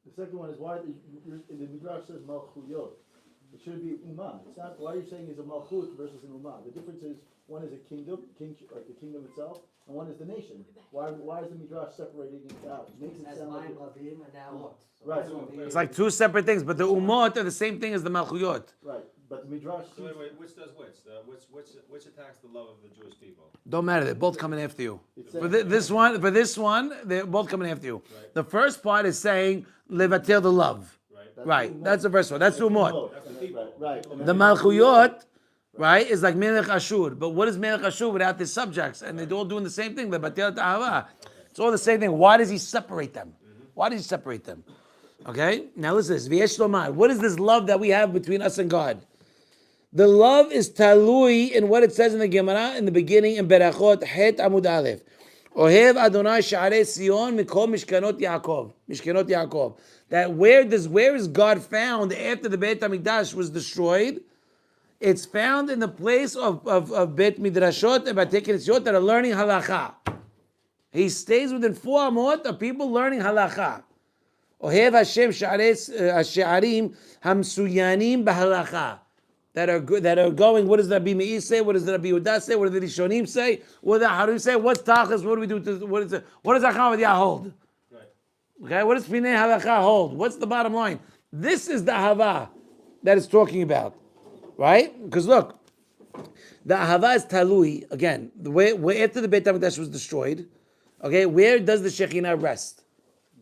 The second one is why the Midrash says Malchuyot. It should be Ummah. It's not, why you're saying is a Malchut versus an Ummah. The difference is one is a kingdom, like the kingdom itself, and one is the nation. Why is the Midrash separating it out? It makes it As sound like Ma'im Rabim and now what? So Right. that's what we- It's like two separate things, but the umot are the same thing as the malchuyot. right, but the Midrash. So wait, which does which? Which attacks the love of the Jewish people? Don't matter. They're both coming after you. It For says- this one, they're both coming after you. Right. The first part is saying levatel the love. Right. Right. That's the first one. That's the umot. That's the people. Right. And The then- Malchuyot, right, is like Melech Ashur. But what is Melech Ashur without the subjects? And they're all doing the same thing. The Batel Ta'ava. It's all the same thing. Why does he separate them? Why does he separate them? Okay? Now listen to this. V'yesh lomar. What is this love that we have between us and God? The love is talui in what it says in the Gemara in the beginning in Berachot Het Amud Aleph. Ohev Adonai Sha'arei Sion Mikol Mishkanot Yaakov. Mishkanot Yaakov. That where is God found after the Beit HaMikdash was destroyed? It's found in the place of Beit Midrashot and Batei Knesset that are learning halacha. He stays within 4 amot of people learning halacha. Ohev Hashem Sha'arim Hamsuyanim B'halacha. That are going, what does Rabbi Meir say? What does Rabbi Yehuda say? What does the Rishonim say? What does Harim say? What's Tachas? What do we do? What does Acham Avdiyah hold? Right. Okay, what does Pinei Halacha hold? What's the bottom line? This is the Ahava that it's talking about. Right? Because look, the Ahava is Talui, again, where after the Beit HaMikdash was destroyed, okay, where does the Shekhinah rest?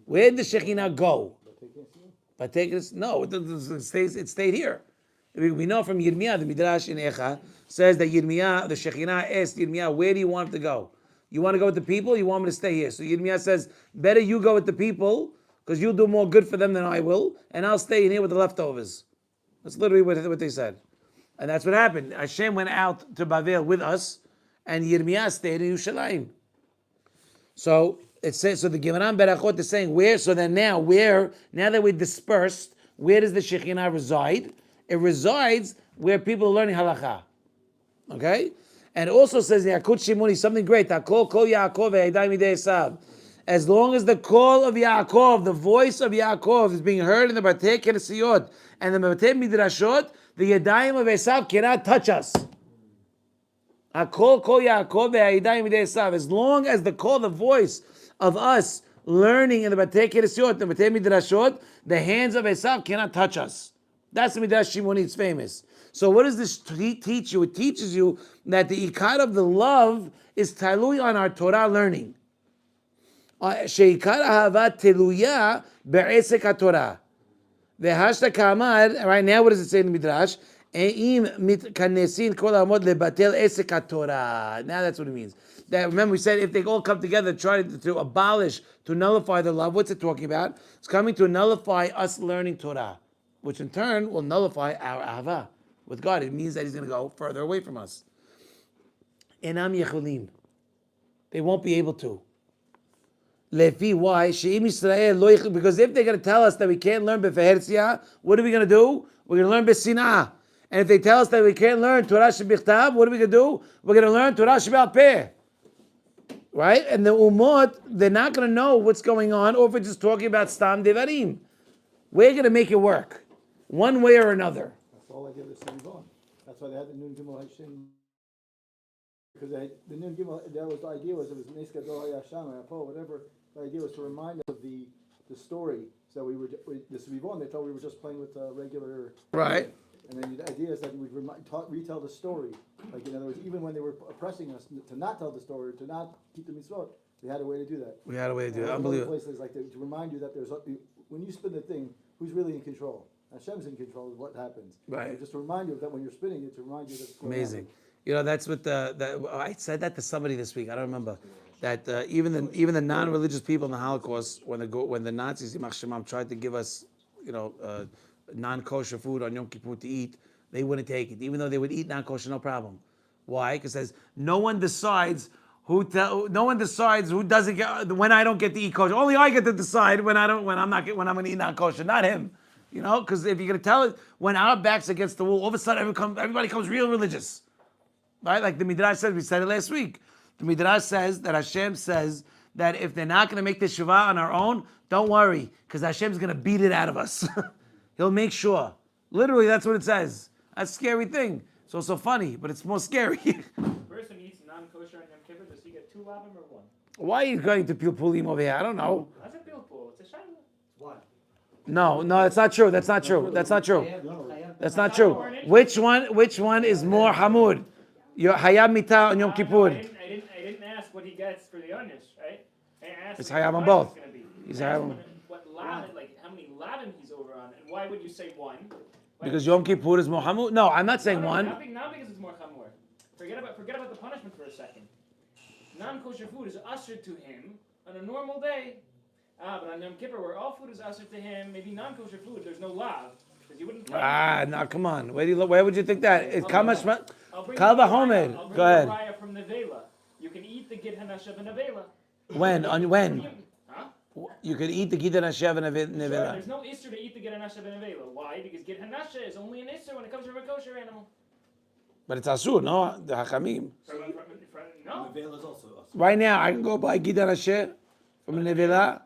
Where did the Shekhinah go? No, it stayed here. We know from Yirmiyah, the Midrash in Echa, says that Yirmiyah, the Shekhinah asked Yirmiyah, where do you want it to go? You want to go with the people? You want me to stay here? So Yirmiyah says, better you go with the people, because you'll do more good for them than I will, and I'll stay in here with the leftovers. That's literally what they said. And that's what happened. Hashem went out to Bavel with us, and Yirmiyah stayed in Yerushalayim. So it says, so the Gemara Berachot is saying, where? So then now that we're dispersed, where does the Shekhinah reside? It resides where people are learning halacha. Okay? And it also says in Yakut Shimoni something great. Kol Yaakov ve'edai midei Esav. As long as the call of Yaakov, the voice of Yaakov is being heard in the Batei Knesset and the Batei Midrashot, the Yadayim of Esav cannot touch us. Kol Yaakov ve'edai midei Esav. As long as the call, the voice of us learning in the Batei Knesset, the Batei Midrashot, the hands of Esav cannot touch us. That's the Midrash Shimoni, it's famous. So what does this teach you? It teaches you that the ikar of the love is talui on our Torah learning. Sheikar ahava teluya be'esek haTorah. V'hashta kamar, right now what does it say in the Midrash? Eim mitkanesin kol hamod lebatel esek haTorah. Now that's what it means. That, remember, we said if they all come together, try to abolish, to nullify the love. What's it talking about? It's coming to nullify us learning Torah, which in turn will nullify our ahava with God. It means that He's going to go further away from us. Enam yechulim. They won't be able to. Lefi, why? She'im Yisrael lo yich- Because if they're going to tell us that we can't learn b'feherzia, what are we going to do? We're going to learn b'sinah. And if they tell us that we can't learn Torah shebichtav, what are we going to do? We're going to learn Torah shebe'al peh. Right? And the umot, they're not going to know what's going on, or if we're just talking about stam devarim. We're going to make it work, one way or another. That's all I did with Sivon. That's why they had the Nun Gimel Hashem. Because the Nun Gimel, that was the idea was it was Neska Dor Hayasham or Apo, whatever. The idea was to remind us of the story. So we were the Sivon. They thought we were just playing with regular. Right. And then the idea is that we'd retell the story. Like, in other words, even when they were oppressing us to not tell the story, to not keep the mitzvot, we had a way to do that. We had a way to do it. Other Unbelievable. places like to remind you that when you spin the thing, who's really in control? Hashem's in control of what happens. Right. So just to remind you that when you're spinning it, to remind you that's going on. Amazing. You know, that's what I said that to somebody this week. I don't remember that even the non-religious people in the Holocaust, when the Nazis, Yimach Shemam, tried to give us, non-kosher food on Yom Kippur to eat, they wouldn't take it, even though they would eat non-kosher, no problem. Why? Because it says no one decides who doesn't get when I don't get to eat kosher. Only I get to decide when I'm going to eat non-kosher, not him. Because if you're going to tell it when our back's against the wall, all of a sudden everybody becomes real religious. Right? Like the Midrash says, we said it last week. The Midrash says that Hashem says that if they're not going to make the Shuvah on our own, don't worry, because Hashem's going to beat it out of us. He'll make sure. Literally, that's what it says. That's a scary thing. It's also funny, but it's more scary. Person eats non-kosher on Yom Kippur, does he get 2 lavim or 1? Why are you going to Pilpulim over here? I don't know. That's a pilpul, it's a shayla. What? No, that's not true. That's not true. That's not true. That's not true. Which one is more hamud? Your hayab mita on Yom Kippur. I didn't ask what he gets for the onions, right? I asked It's what the hayab on price both. is gonna be. He's I asked hayab on- what lavin, like how many lavin he's over on, and why would you say 1? Because Yom Kippur is more hamud. No, I'm not saying one. Not because it's more chamor. Forget about the punishment for a second. Non-kosher food is ushered to him on a normal day. But on Yom Kippur, where all food is ushered to him, maybe non-kosher food, there's no lav. Because you wouldn't. Now come on. Where would you think that? It comes from I'll bring Kalva you a Homed. raya- I'll bring Go you a ahead. raya from Nevela. You can eat the gid hanashav in Nevela. When? Huh? You could eat the Gidan Hashem and Sure, Nevela. there's no isser to eat the gid hanashav in Nevela. Why? Because gid hanasha is only an isser when it comes from a kosher animal. But it's asur, no? The Hachamim. No. Right now, I can go buy Gidan Hashem from a Nevela.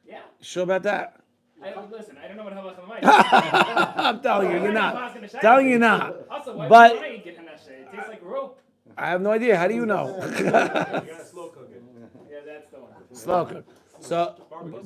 Yeah. Sure about that? Listen, I don't know what halachah might. I'm telling you, you're not. Telling you not. Also, why But- would you eat gid hanasha? It tastes like rope. I have no idea. How do you know? You gotta slow cook it. Yeah, that's the one. Slow cook. So,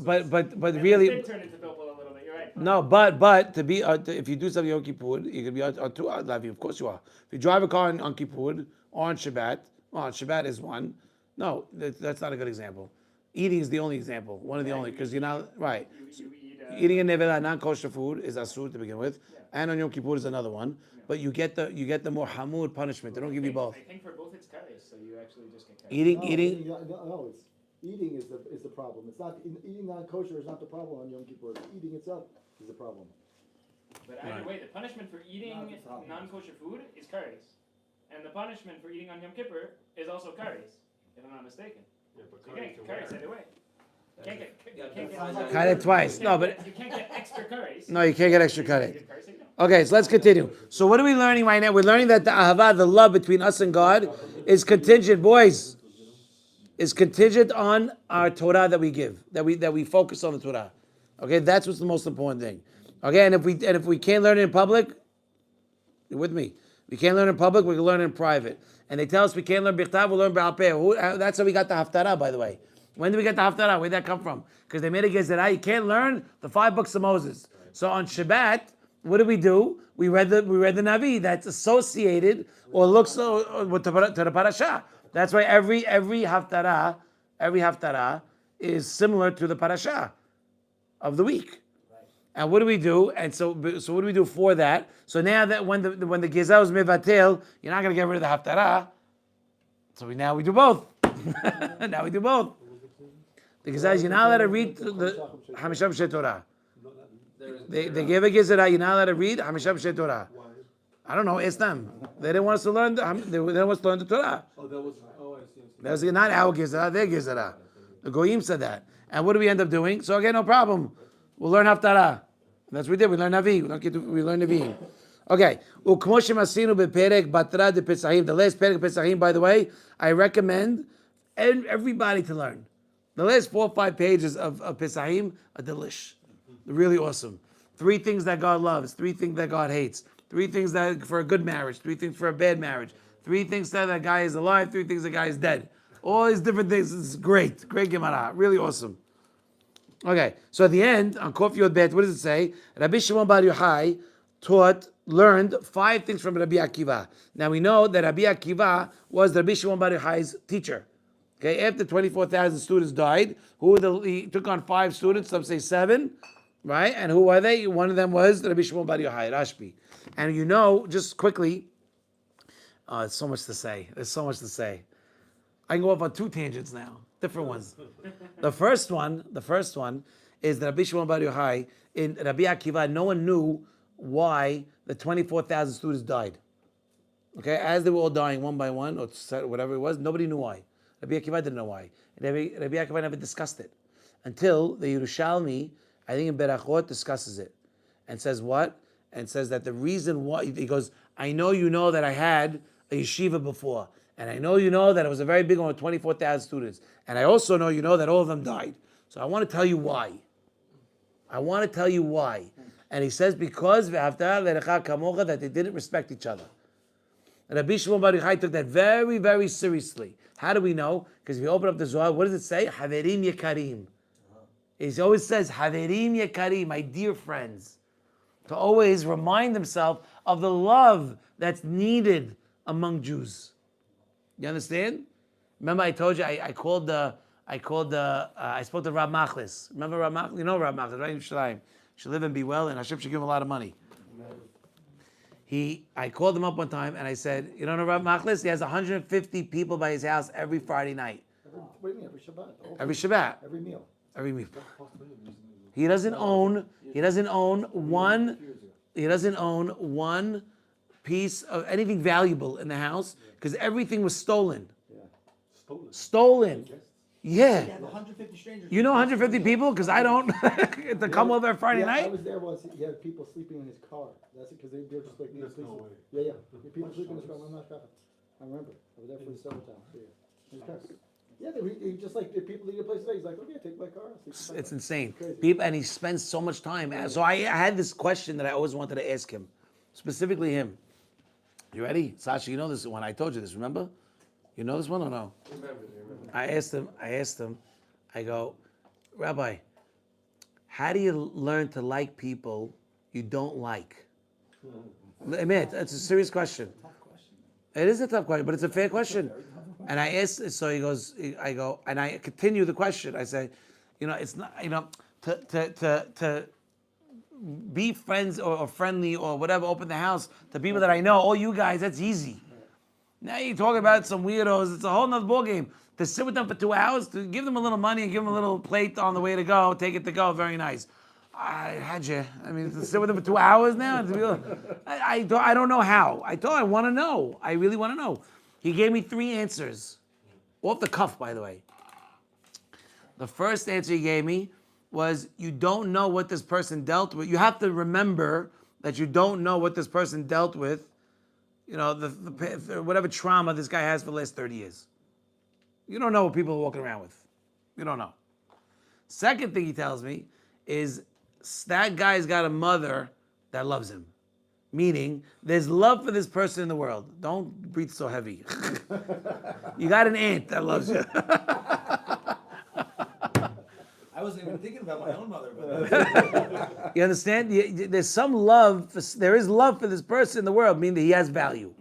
but And really, it did turn into pilpul a little bit. You're right. no, but to be if you do something Yom Kippur, you can be on 2 Lavim. Of course you are. If you drive a car on Kippur or on Shabbat, on Shabbat is one. No, that's not a good example. Eating is the only example, one of the only, because you're not right. You eat. Eating a nevela, non-kosher food, is asur to begin with, and on Yom Kippur is another one. But you get the more hamud punishment. They don't give you both. I think for both it's kares, so you actually just get kares. Eating. No, it's eating is the problem. It's not eating non-kosher is not the problem on Yom Kippur. Eating itself is the problem. But either way, the punishment for eating non-kosher food is kares, and the punishment for eating on Yom Kippur is also kares, if I'm not mistaken. Yeah, but So you can't get kares either way. You can't get. Cut it twice. No, but You can't get extra kares. no, you can't get extra cut You it. get kares, you don't. Okay, so let's continue. So what are we learning right now? We're learning that the ahava, the love between us and God, is contingent, boys. Is contingent on our Torah that we give, that we focus on the Torah. Okay, that's what's the most important thing. Okay, and if we can't learn it in public, you're with me. We can't learn in public, we can learn in private. And they tell us we can't learn bichtav, we'll learn b'al peh. That's how we got the haftarah, by the way. When did we get the haftarah? Where did that come from? Because they made a gezerah. You can't learn the 5 books of Moses. So on Shabbat, what do? We read the Navi that's associated or looks to the parasha. That's why every haftarah is similar to the parasha of the week. And what do we do? And so what do we do for that? So now that when the Gezel is Mevatel, you're not going to get rid of the Haftarah. So now we do both. Now we do both. The Gezel is you're not allowed to read the Hamisham Shei Torah. They gave a Gezerah, you're not allowed to read Hamisham Shei Torah. I don't know, ask them. They didn't want us to learn they didn't want us to learn the Torah. I see. That was not our Gezerah, their Gezerah. The Goyim said that. And what do we end up doing? So again, no problem. We'll learn Haftarah. That's what we did. We learn Navi. We learn Navi. Okay. The last Perek Pesachim, by the way, I recommend everybody to learn. The last 4 or 5 pages of Pesachim are delish. They're really awesome. 3 things that God loves, 3 things that God hates, 3 things that for a good marriage, 3 things for a bad marriage, 3 things that a guy is alive, 3 things that guy is dead. All these different things. It's great. Great Gemara. Really awesome. Okay, so at the end, on Kof Yod Bet, what does it say? Rabbi Shimon Bar Yochai learned 5 things from Rabbi Akiva. Now we know that Rabbi Akiva was Rabbi Shimon Bar Yochai's teacher. Okay, after 24,000 students died, he took on 5 students, some say 7, right? And who were they? One of them was Rabbi Shimon Bar Yochai, Rashbi. And you know, just quickly, there's so much to say. There's so much to say. I can go off on 2 tangents now, different ones. The first one is that Rabbi Shimon Bar Yochai in Rabbi Akiva, no one knew why the 24,000 students died. Okay, as they were all dying one by one, or whatever it was, nobody knew why. Rabbi Akiva didn't know why. Rabbi Akiva never discussed it until the Yerushalmi, I think in Berachot, discusses it and says what? And says that the reason why, he goes, I know you know that I had a yeshiva before. And I know you know that it was a very big one with 24,000 students. And I also know you know that all of them died. So I want to tell you why. And he says, because that they didn't respect each other. And Rabbi Shimon Bar Yochai took that very, very seriously. How do we know? Because if you open up the Zohar, what does it say? Haverim Yekarim. He always says, Haverim Yekarim, my dear friends. To always remind himself of the love that's needed among Jews. You understand? Remember, I told you I spoke to Rav Machlis. Remember Rav Machlis? You know Rav Machlis, right? In Yerushalayim. Should live and be well, and Hashem should give him a lot of money. I called him up one time and I said, you don't know Rav Machlis? He has 150 people by his house every Friday night. What do you mean, every Shabbat? Every Shabbat. Every meal. He doesn't own one piece of anything valuable in the house because everything was stolen. Stolen. Yeah. You have 150 strangers. You know 150 people? Because I don't. To come over Friday night? I was there once. He had people sleeping in his car. That's it, because they were just like... There's no way. Yeah. People sleeping in his car. I'm not sure. I remember. I was there for the summertime. Yeah, he just like, if people need a place to stay, he's like, okay, take my car. It's insane. Crazy. People, and he spends so much time. So I had this question that I always wanted to ask him, specifically him. You ready? Sasha, you know this one. I told you this, remember? You know this one or no? Remember. I asked him, I go, Rabbi, how do you learn to like people you don't like? Admit, it's a serious question. It is a tough question, but it's a fair question. And I asked, so he goes, I go, and I continue the question. I say, it's not, to be friends or friendly or whatever, open the house to people that I know, all you guys, that's easy. Now you talk about some weirdos, it's a whole nother ballgame. To sit with them for 2 hours, to give them a little money and give them a little plate on the way to go, take it to go, very nice. To sit with them for 2 hours now? I don't know how. I want to know. I really want to know. He gave me 3 answers. Off the cuff, by the way. The first answer he gave me was, you don't know what this person dealt with. You have to remember that you don't know what this person dealt with, the whatever trauma this guy has for the last 30 years. You don't know what people are walking around with. You don't know. Second thing he tells me is that guy's got a mother that loves him. Meaning, there's love for this person in the world. Don't breathe so heavy. You got an aunt that loves you. I wasn't even thinking about my own mother. But You understand? There's some love. There is love for this person in the world, meaning that he has value.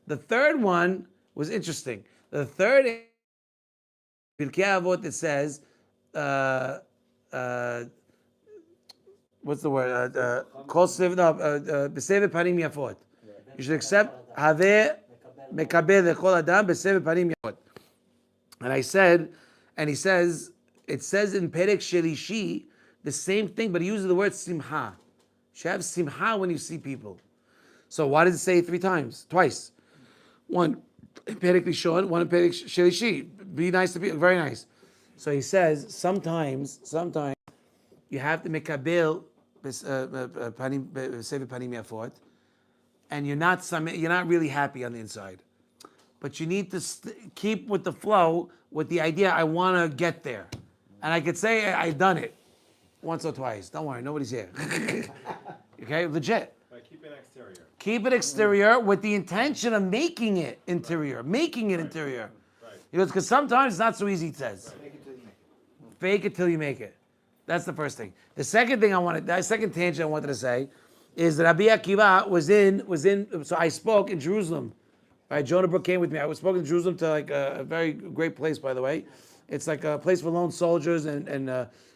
The third one was interesting. The third, Pirkei Avot, it says, what's the word? B'sevet panim yafot. You should accept haveh mekabel lechol adam b'sevet panim yafot. And I said, and he says, it says in Perek Shelishi the same thing, but he uses the word simha. You should have simha when you see people. So why does it say it twice? One in Perek Rishon, one in Perek Shelishi. Be nice to people, very nice. So he says sometimes you have to mekabel panim yafot, and you're not really happy on the inside, but you need to keep with the flow, with the idea. I want to get there, and I could say I've done it once or twice. Don't worry, nobody's here. Okay, legit. Like keep an exterior. Keep it exterior with the intention of making it interior. Interior. Right. Because sometimes it's not so easy, it says. Fake it till you make it. That's the first thing. The second thing the second tangent I wanted to say is that Rabbi Akiva was in, so I spoke in Jerusalem. Right, Jonah Brook came with me. I was spoken in Jerusalem to like a very great place, by the way. It's like a place for lone soldiers and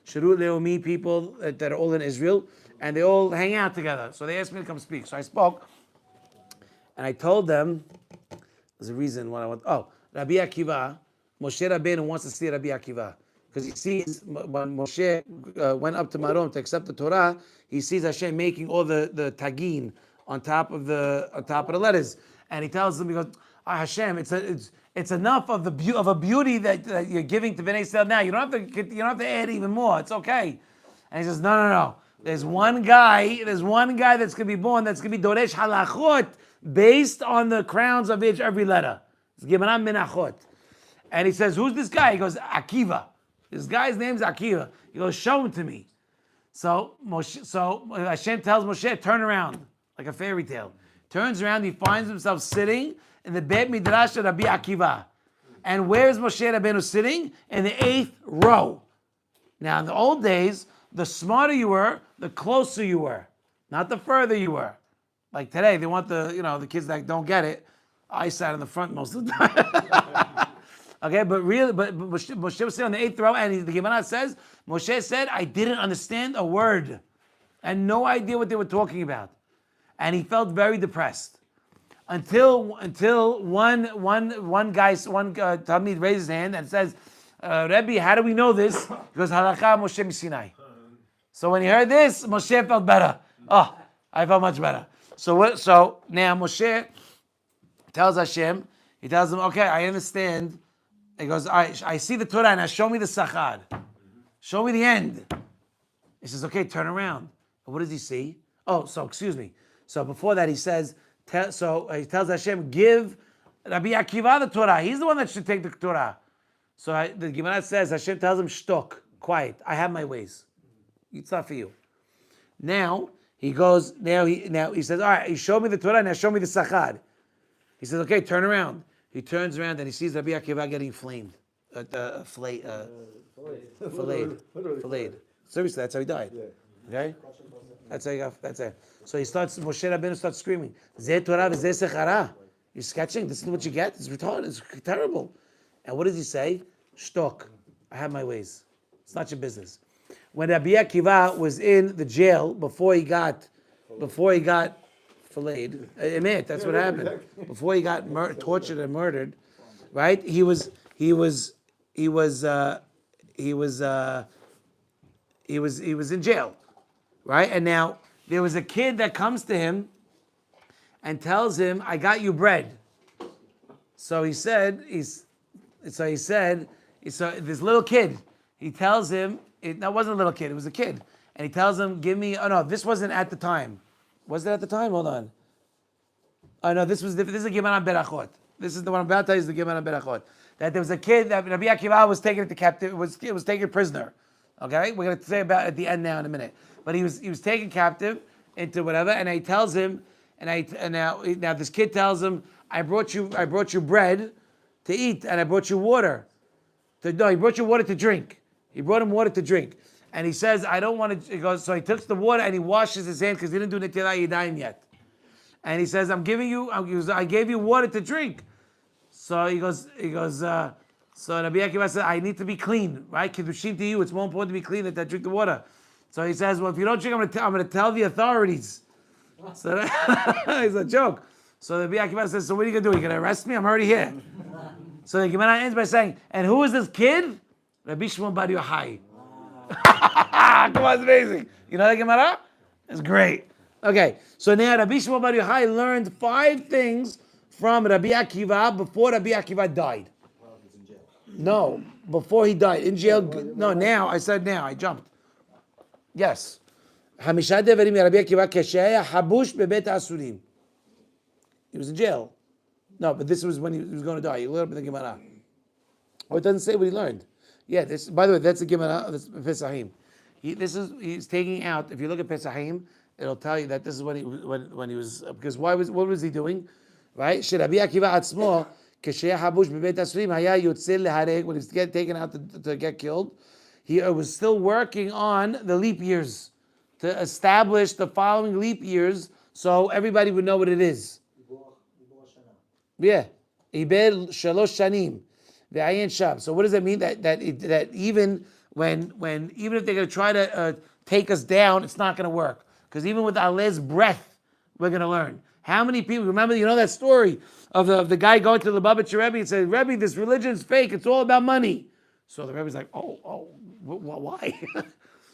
Shirut Leomi people that are all in Israel, and they all hang out together. So they asked me to come speak. So I spoke, and I told them, there's a reason why I want, Rabbi Akiva, Moshe Rabbeinu wants to see Rabbi Akiva. Because he sees, when Moshe went up to Marom to accept the Torah, he sees Hashem making all the tagin on top of the letters. And he tells them, he goes, Hashem, it's enough of a beauty that you're giving to Bnei Yisrael now. You don't have to add even more. It's okay. And he says, no. There's one guy that's going to be born that's going to be Doresh Halachot based on the crowns of every letter. It's Gemarah Menachot. And he says, who's this guy? He goes, Akiva. This guy's name's Akiva. He goes, show him to me. So Hashem tells Moshe, turn around, like a fairy tale. Turns around, he finds himself sitting in the Beit Midrash of Rabbi Akiva. And where's Moshe Rabbeinu sitting? In the 8th row. Now, in the old days, the smarter you were, the closer you were, not the further you were. Like today, they want the kids that don't get it. I sat in the front most of the time. Okay, but Moshe was sitting on the 8th row, and the Gemara says, Moshe said, I didn't understand a word, and no idea what they were talking about. And he felt very depressed. Until one Talmid raised his hand and says, Rebbe, how do we know this? He goes, Halakha Moshe Misinai. So when he heard this, Moshe felt better. Oh, I felt much better. So now Moshe tells Hashem, he tells him, okay, I understand. He goes, I see the Torah, now show me the Sakkal. Show me the end. He says, okay, turn around. And what does he see? Excuse me. So before that, he says, he tells Hashem, give Rabbi Akiva the Torah. He's the one that should take the Torah. So the Gemara says, Hashem tells him, shtok, quiet. I have my ways. It's not for you. Now he goes. Now he says, all right. He showed me the Torah. Now show me the Sakkal. He says, okay, turn around. He turns around and he sees Rabbi Akiva getting flamed, filleted. Seriously, that's how he died. Okay, that's how he got. That's it. So Moshe Rabbeinu starts screaming, "Zeh Torah v'zeh sechara." You're sketching. This is what you get. It's retarded. It's terrible. And what does he say? Shtok. I have my ways. It's not your business. When Rabbi Akiva was in the jail before he got filleted, that's what happened. Before he got tortured and murdered, right? He was in jail, right? And now there was a kid that comes to him and tells him, "I got you bread." So this little kid, he tells him, that wasn't a little kid, it was a kid. And he tells him, give me, this wasn't at the time. Was it at the time? Hold on. This is a Gemarah Berachot. This is the one I'm about to tell you, is the Gemarah Berachot. That there was a kid that Rabbi Akiva was taken into captive, was taken prisoner. Okay? We're going to say about it at the end now in a minute. But he was taken captive into whatever, and he tells him, now this kid tells him, I brought you bread to eat, and I brought you water. He brought you water to drink. He brought him water to drink. And he says, I don't want to, he goes, so he takes the water and he washes his hand because he didn't do Netilat Yadayim yet. And he says, I gave you water to drink. So he goes, so Rabbi Akiva said, I need to be clean, right? Kiddushin to you, it's more important to be clean than to drink the water. So he says, well, if you don't drink, I'm going to tell the authorities. So that, it's a joke. So the Rabbi Akiva says, so what are you going to do? Are you going to arrest me? I'm already here. So the Gemara ends by saying, and who is this kid? Rabbi Shimon Bar Yochai. Come on, it's amazing. You know that Gemara? It's great. Okay, so now Rabbi Shimon Bar Yochai learned 5 things from Rabbi Akiva before Rabbi Akiva died. Well, he's in jail. No, before he died. In jail. No, now. I said now. I jumped. Yes. חמישה דברים מרבי עקיבא כשהיה חבוש בבית האסורים. He was in jail. No, but this was when he was going to die. He learned up in the Gemara. Oh, it doesn't say what he learned. Yeah, this. By the way, that's the Gemara. That's Pesachim. He's taking out. If you look at Pesachim, it'll tell you that this is when he was, because what was he doing? Right? שרבי עקיבא עצמו כשהיה חבוש בבית האסורים היה יוצא להרג, when he was taken out to get killed, he was still working on the leap years to establish the following leap years so everybody would know what it is. Yeah. Iber shalosh shanim. Ve'ayin sham. So what does that mean? That even even if they're going to try to take us down, it's not going to work. Because even with Allah's breath, we're going to learn. How many people, remember, you know that story of the guy going to the Lubavitcher Rebbe and said, Rebbe, this religion is fake. It's all about money. So the Rebbe's like, why?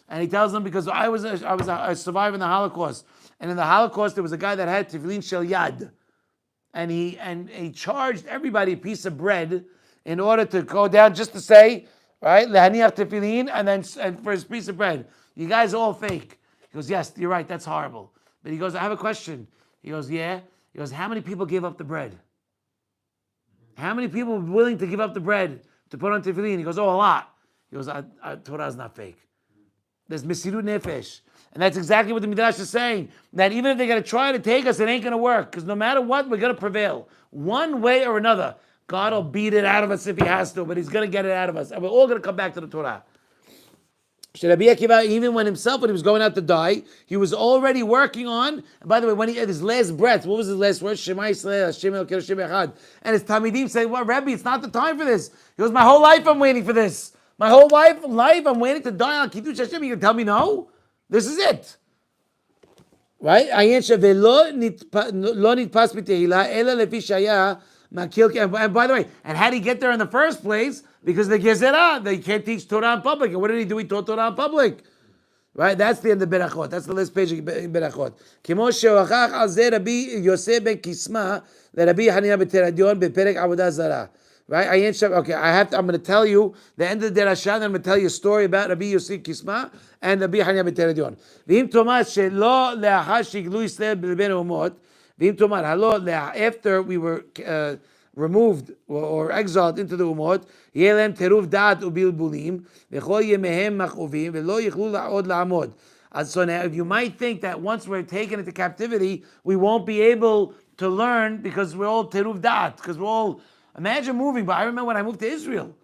And he tells them, because I was a survivor in the Holocaust. And in the Holocaust, there was a guy that had tefillin shel yad. And he charged everybody a piece of bread in order to go down just to say, right, lehaniach tefillin, and for his piece of bread. You guys are all fake. He goes, yes, you're right, that's horrible. But he goes, I have a question. He goes, yeah. He goes, how many people gave up the bread? How many people were willing to give up the bread to put on tefillin? He goes, oh, a lot. He goes, Torah is not fake. There's mesirut nefesh. And that's exactly what the Midrash is saying. That even if they're going to try to take us, it ain't going to work. Because no matter what, we're going to prevail. One way or another. God will beat it out of us if he has to, but he's going to get it out of us. And we're all going to come back to the Torah. Rabbi Akiva, even when he was going out to die, he was already working on, and by the way, when he had his last breath, what was his last word? Shema Yisrael, Hashem Elokeinu Hashem Echad. And his Talmidim said, well, Rebbe, it's not the time for this. He goes, my whole life I'm waiting for this. My whole life I'm waiting to die on Kiddush Hashem. You can tell me no? This is it. Right? And by the way, and how did he get there in the first place? Because the Gezerah, they can't teach Torah in public. And what did he do? He taught Torah in public. Right? That's the end of Berachot. That's the last page of Berachot. כמו שהוכח על זה רבי יוסף בן קיסמא לרבי חנינא בתרדיון בפרק עבודה זרה. Right? Okay, I'm going to tell you the end of the Derashah, and I'm going to tell you a story about Rabbi Yosef Kisma and Rabbi Hanina B'Teradion. V'im tomar shelo le'achar shiglu Yisrael b'ben umot. V'im tomar halo after we were removed or exiled into the umot, yeh lehem teruv da'at u'bilbulim v'chol yemehem machuvim v'lo yichlu la'od la'amod. So now, if you might think that once we're taken into captivity, we won't be able to learn because we're all teruv da'at, because we're all. Imagine moving, but I remember when I moved to Israel.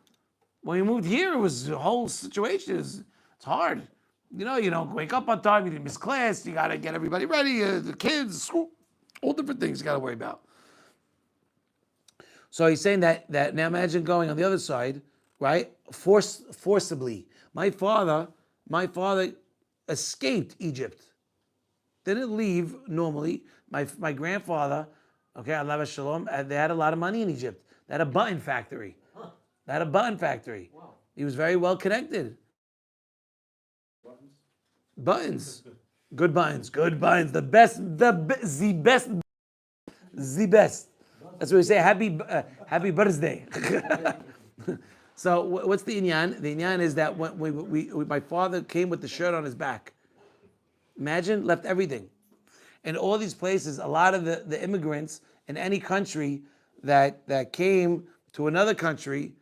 When we moved here, it was a whole situation. It's hard. You don't wake up on time, you didn't miss class, you got to get everybody ready, the kids, school, all different things you got to worry about. So he's saying that now imagine going on the other side, right? Forcibly. My father escaped Egypt. Didn't leave normally. My grandfather, okay, alav shalom, they had a lot of money in Egypt. They had a button factory. Wow. He was very well connected. Buttons. Good buttons. The best. That's what we say. Happy birthday. So what's the inyan? The inyan is that when my father came with the shirt on his back. Imagine, left everything. In all these places, a lot of the immigrants in any country that came to another country,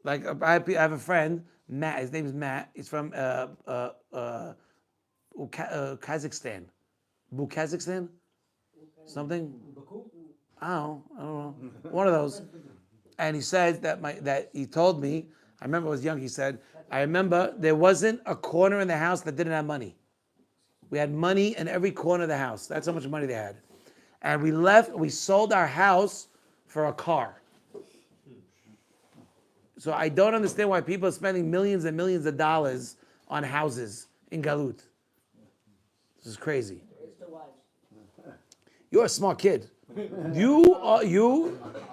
like I have a friend, Matt. His name is Matt. He's from Kazakhstan, Kazakhstan, something. I don't know. One of those. And he says that he told me. I remember I was young. He said, I remember there wasn't a corner in the house that didn't have money. We had money in every corner of the house. That's how much money they had. And we sold our house for a car. So I don't understand why people are spending millions and millions of dollars on houses in Galut. This is crazy. You're a smart kid.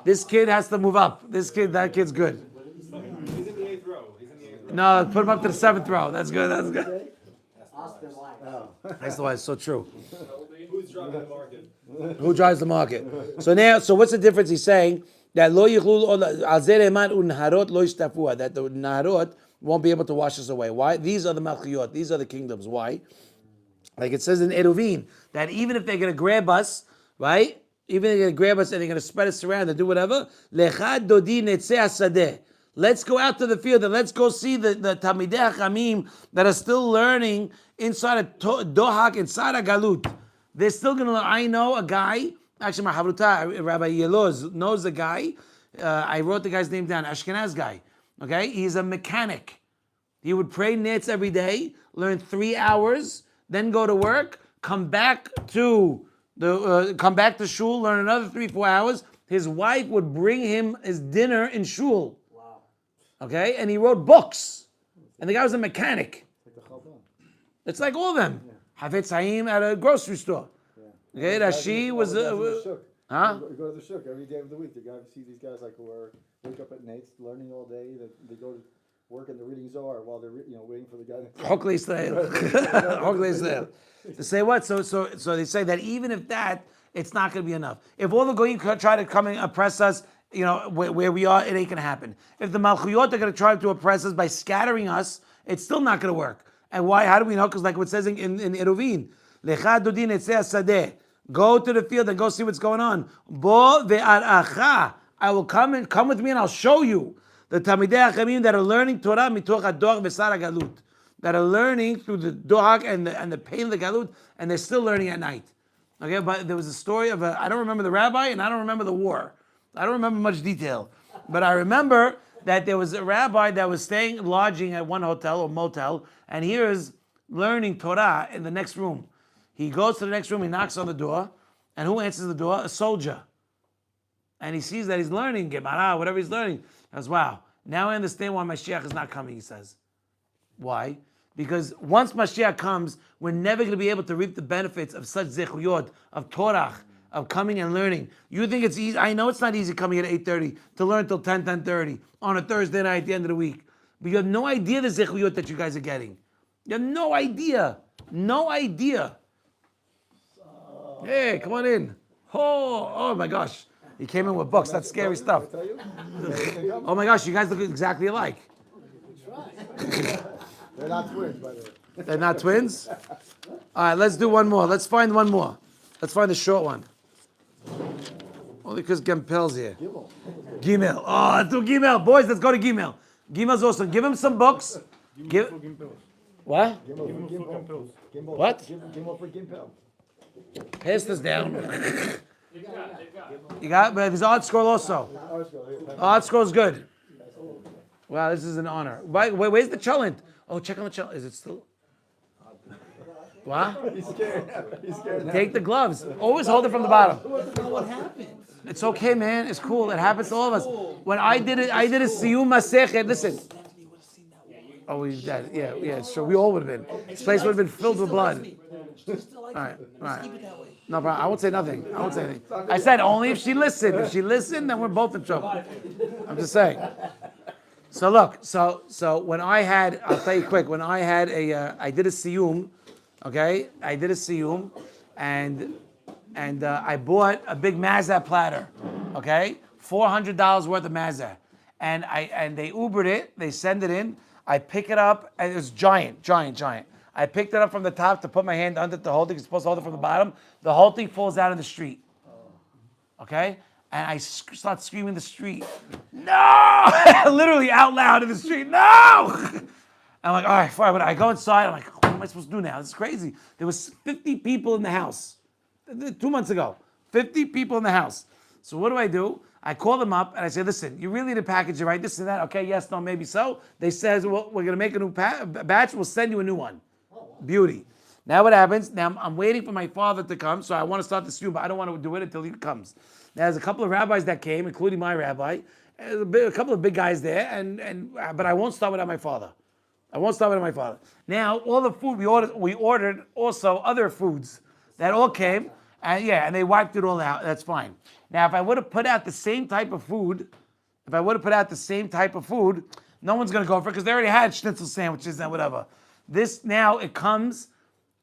This kid has to move up. That kid's good. He's in the 8th row. No, put him up to the 7th row. That's good. Ask them why. That's why it's so true. Who's driving the market? Who drives the market? So what's the difference? He's saying that lo yichlu al zeh eman u'naharot lo yishtafua, that the naharot won't be able to wash us away. Why? These are the malchiyot. These are the kingdoms. Why? Like it says in Eruvin, that even if they're going to grab us, right? Even if they're going to grab us and they're going to spread us around and do whatever, lechad dodi netzeh hasadeh. Let's go out to the field and let's go see the Talmidei Chachamim that are still learning inside a Dohak, inside a Galut. They're still going to learn. I know a guy, actually my Havruta, Rabbi Yeloz, knows a guy. I wrote the guy's name down, Ashkenaz guy. Okay? He's a mechanic. He would pray nitz every day, learn 3 hours, then go to work, come back to shul, learn another 3-4 hours. His wife would bring him his dinner in shul. Okay, and he wrote books, and the guy was a mechanic. It's like all of them. Hafetz Chaim at a grocery store. Okay, Rashi was Huh? huh? You go to the shuk every day of the week. You see these guys like who wake up at night, learning all day. They go to work and they're reading Zohar while they're waiting for the guy. Hokli Israel. Hokli Israel. To say what? So they say that even if that, it's not going to be enough. If all the goyim try to come and oppress us, where we are, it ain't going to happen. If the Malchuyot are going to try to oppress us by scattering us, it's still not going to work. And why? How do we know? Because like what it says in Eruvin, Lecha dodin etzeh hasadeh. Go to the field and go see what's going on. Bo ve'aracha. I will come with me and I'll show you the Talmidei Chachamim that are learning Torah mitoch hadoch v'sar galut, that are learning through the dohak and the pain of the galut, and they're still learning at night. Okay, but there was a story of I don't remember the rabbi and I don't remember the war. I don't remember much detail, but I remember that there was a rabbi that was lodging at one hotel or motel, and he is learning Torah in the next room. He goes to the next room, he knocks on the door, and who answers the door? A soldier. And he sees that he's learning Gemara, whatever he's learning. He goes, wow, now I understand why Mashiach is not coming, he says. Why? Because once Mashiach comes, we're never going to be able to reap the benefits of such zechuyot, of Torah, of coming and learning. You think it's easy? I know it's not easy coming at 8:30 to learn till 10:30 on a Thursday night at the end of the week. But you have no idea the zechuyot that you guys are getting. You have no idea. No idea. Hey, come on in. Oh my gosh. He came in with books. That's scary stuff. Oh my gosh, you guys look exactly alike. They're not twins, by the way. They're not twins? All right, let's do one more. Let's find one more. Let's find the short one. Only because Gempel's here. Gimel. Oh, let's do Gimel. Boys, let's go to Gimel. Gimel's awesome. Give him some books. What? What? Gimel for Gimpel. Pass this down. You got? But there's Art Scroll also. Art Scroll is good. Wow, this is an honor. Where's the cholent? Oh, check on the cholent. Is it still? What? He's scared. He's scared. Take the gloves. Always hold it from the bottom. What happened? It's okay, man. It's cool. It happens to all of us. When I did a Siyum Masechet. Listen. Oh, we did. Yeah. Sure, we all would have been. This place would have been filled with blood. All right. No problem. I won't say nothing. I said only if she listened. If she listened, then we're both in trouble. I'm just saying. So look. So when I had, I'll tell you quick. When I had I did a Siyum. Okay, I did a Siyum, and I bought a big mazah platter. Okay, $400 worth of mazah, and they Ubered it. They send it in. I pick it up, and it's giant. I picked it up from the top to put my hand under it to hold it. You're supposed to hold it from the bottom. The whole thing falls out in the street. Okay, and I start screaming in the street, no! Literally out loud in the street, no! I'm like, all right, fine. But I go inside. I'm like, what am I supposed to do now? This is crazy. There was 50 people in the house 2 months ago. 50 people in the house. So what do? I call them up and I say, listen, you really need to package it right, this and that. Okay, yes, no, maybe so. They says, well, we're going to make a new batch. We'll send you a new one. Beauty. Now what happens? Now I'm waiting for my father to come, so I want to start the stew, but I don't want to do it until he comes. Now there's a couple of rabbis that came, including my rabbi, a couple of big guys there, but I won't start without my father. I won't stop it at my father. Now, all the food we ordered also other foods that all came, and they wiped it all out. That's fine. Now, if I would have put out the same type of food, no one's going to go for it because they already had schnitzel sandwiches and whatever. This now, it comes,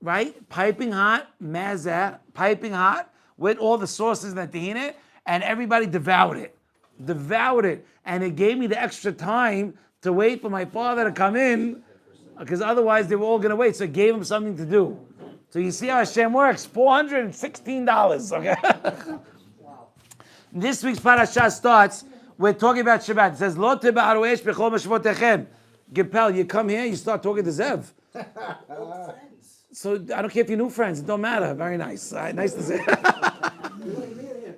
right, piping hot, mazah, piping hot, with all the sauces and the tahina, and everybody devoured it. And it gave me the extra time to wait for my father to come in, because otherwise they were all going to wait. So it gave him something to do. So you see how Hashem works, $416, okay? Wow. This week's parasha starts, we're talking about Shabbat. It says, Lo teba'aru esh b'chol mashvotechem. Gipel, you come here, you start talking to Zev. So I don't care if you're new friends, it don't matter. Very nice. All right, nice to see.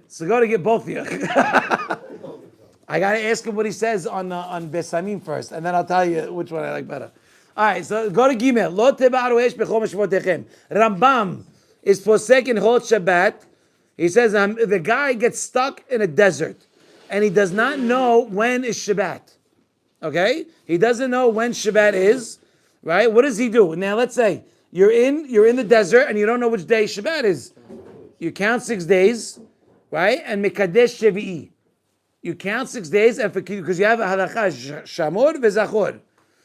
So go to get both of you. I got to ask him what he says on Besamim first, and then I'll tell you which one I like better. All right, so go to Gimel. Lo teba'aru esh b'chol mashvotechem. Rambam is posek in Hot Shabbat. He says the guy gets stuck in a desert, and he does not know when is Shabbat. Okay? He doesn't know when Shabbat is, right? What does he do? Now let's say you're in the desert and you don't know which day Shabbat is. You count 6 days, right? And Mekadesh Shevi'i. You count 6 days, and because you have a halacha, Shamor v'Zachor.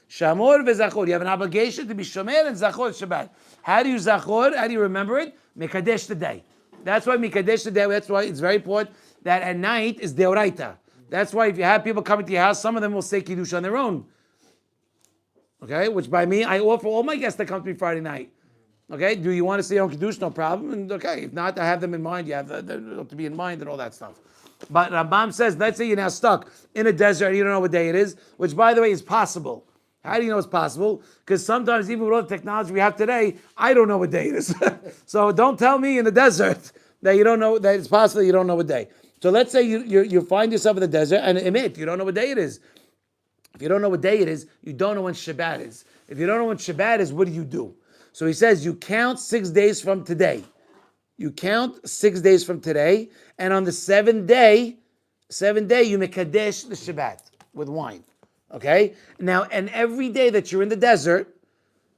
Shamor v'Zachor. You have an obligation to be Shomer and Zachor Shabbat. How do you Zachor? How do you remember it? Mekadesh the day. That's why Mikadesh the day. That's why it's very important that at night is Deoraita. That's why if you have people coming to your house, some of them will say Kiddush on their own. Okay, which by me, I offer all my guests that come to me Friday night. Okay, do you want to say your own Kiddush? No problem. And okay, if not, I have them in mind. You have to be in mind and all that stuff. But Rambam says, let's say you're now stuck in a desert and you don't know what day it is, which by the way is possible. How do you know it's possible? Because sometimes even with all the technology we have today, I don't know what day it is. So don't tell me in the desert that you don't know, that it's possible you don't know what day. So let's say you find yourself in the desert and admit you don't know what day it is. If you don't know what day it is, you don't know when Shabbat is. If you don't know when Shabbat is, what do? So he says you count 6 days from today. You count 6 days from today, and on the seventh day, you mekadesh the Shabbat with wine. Okay? Now, and every day that you're in the desert,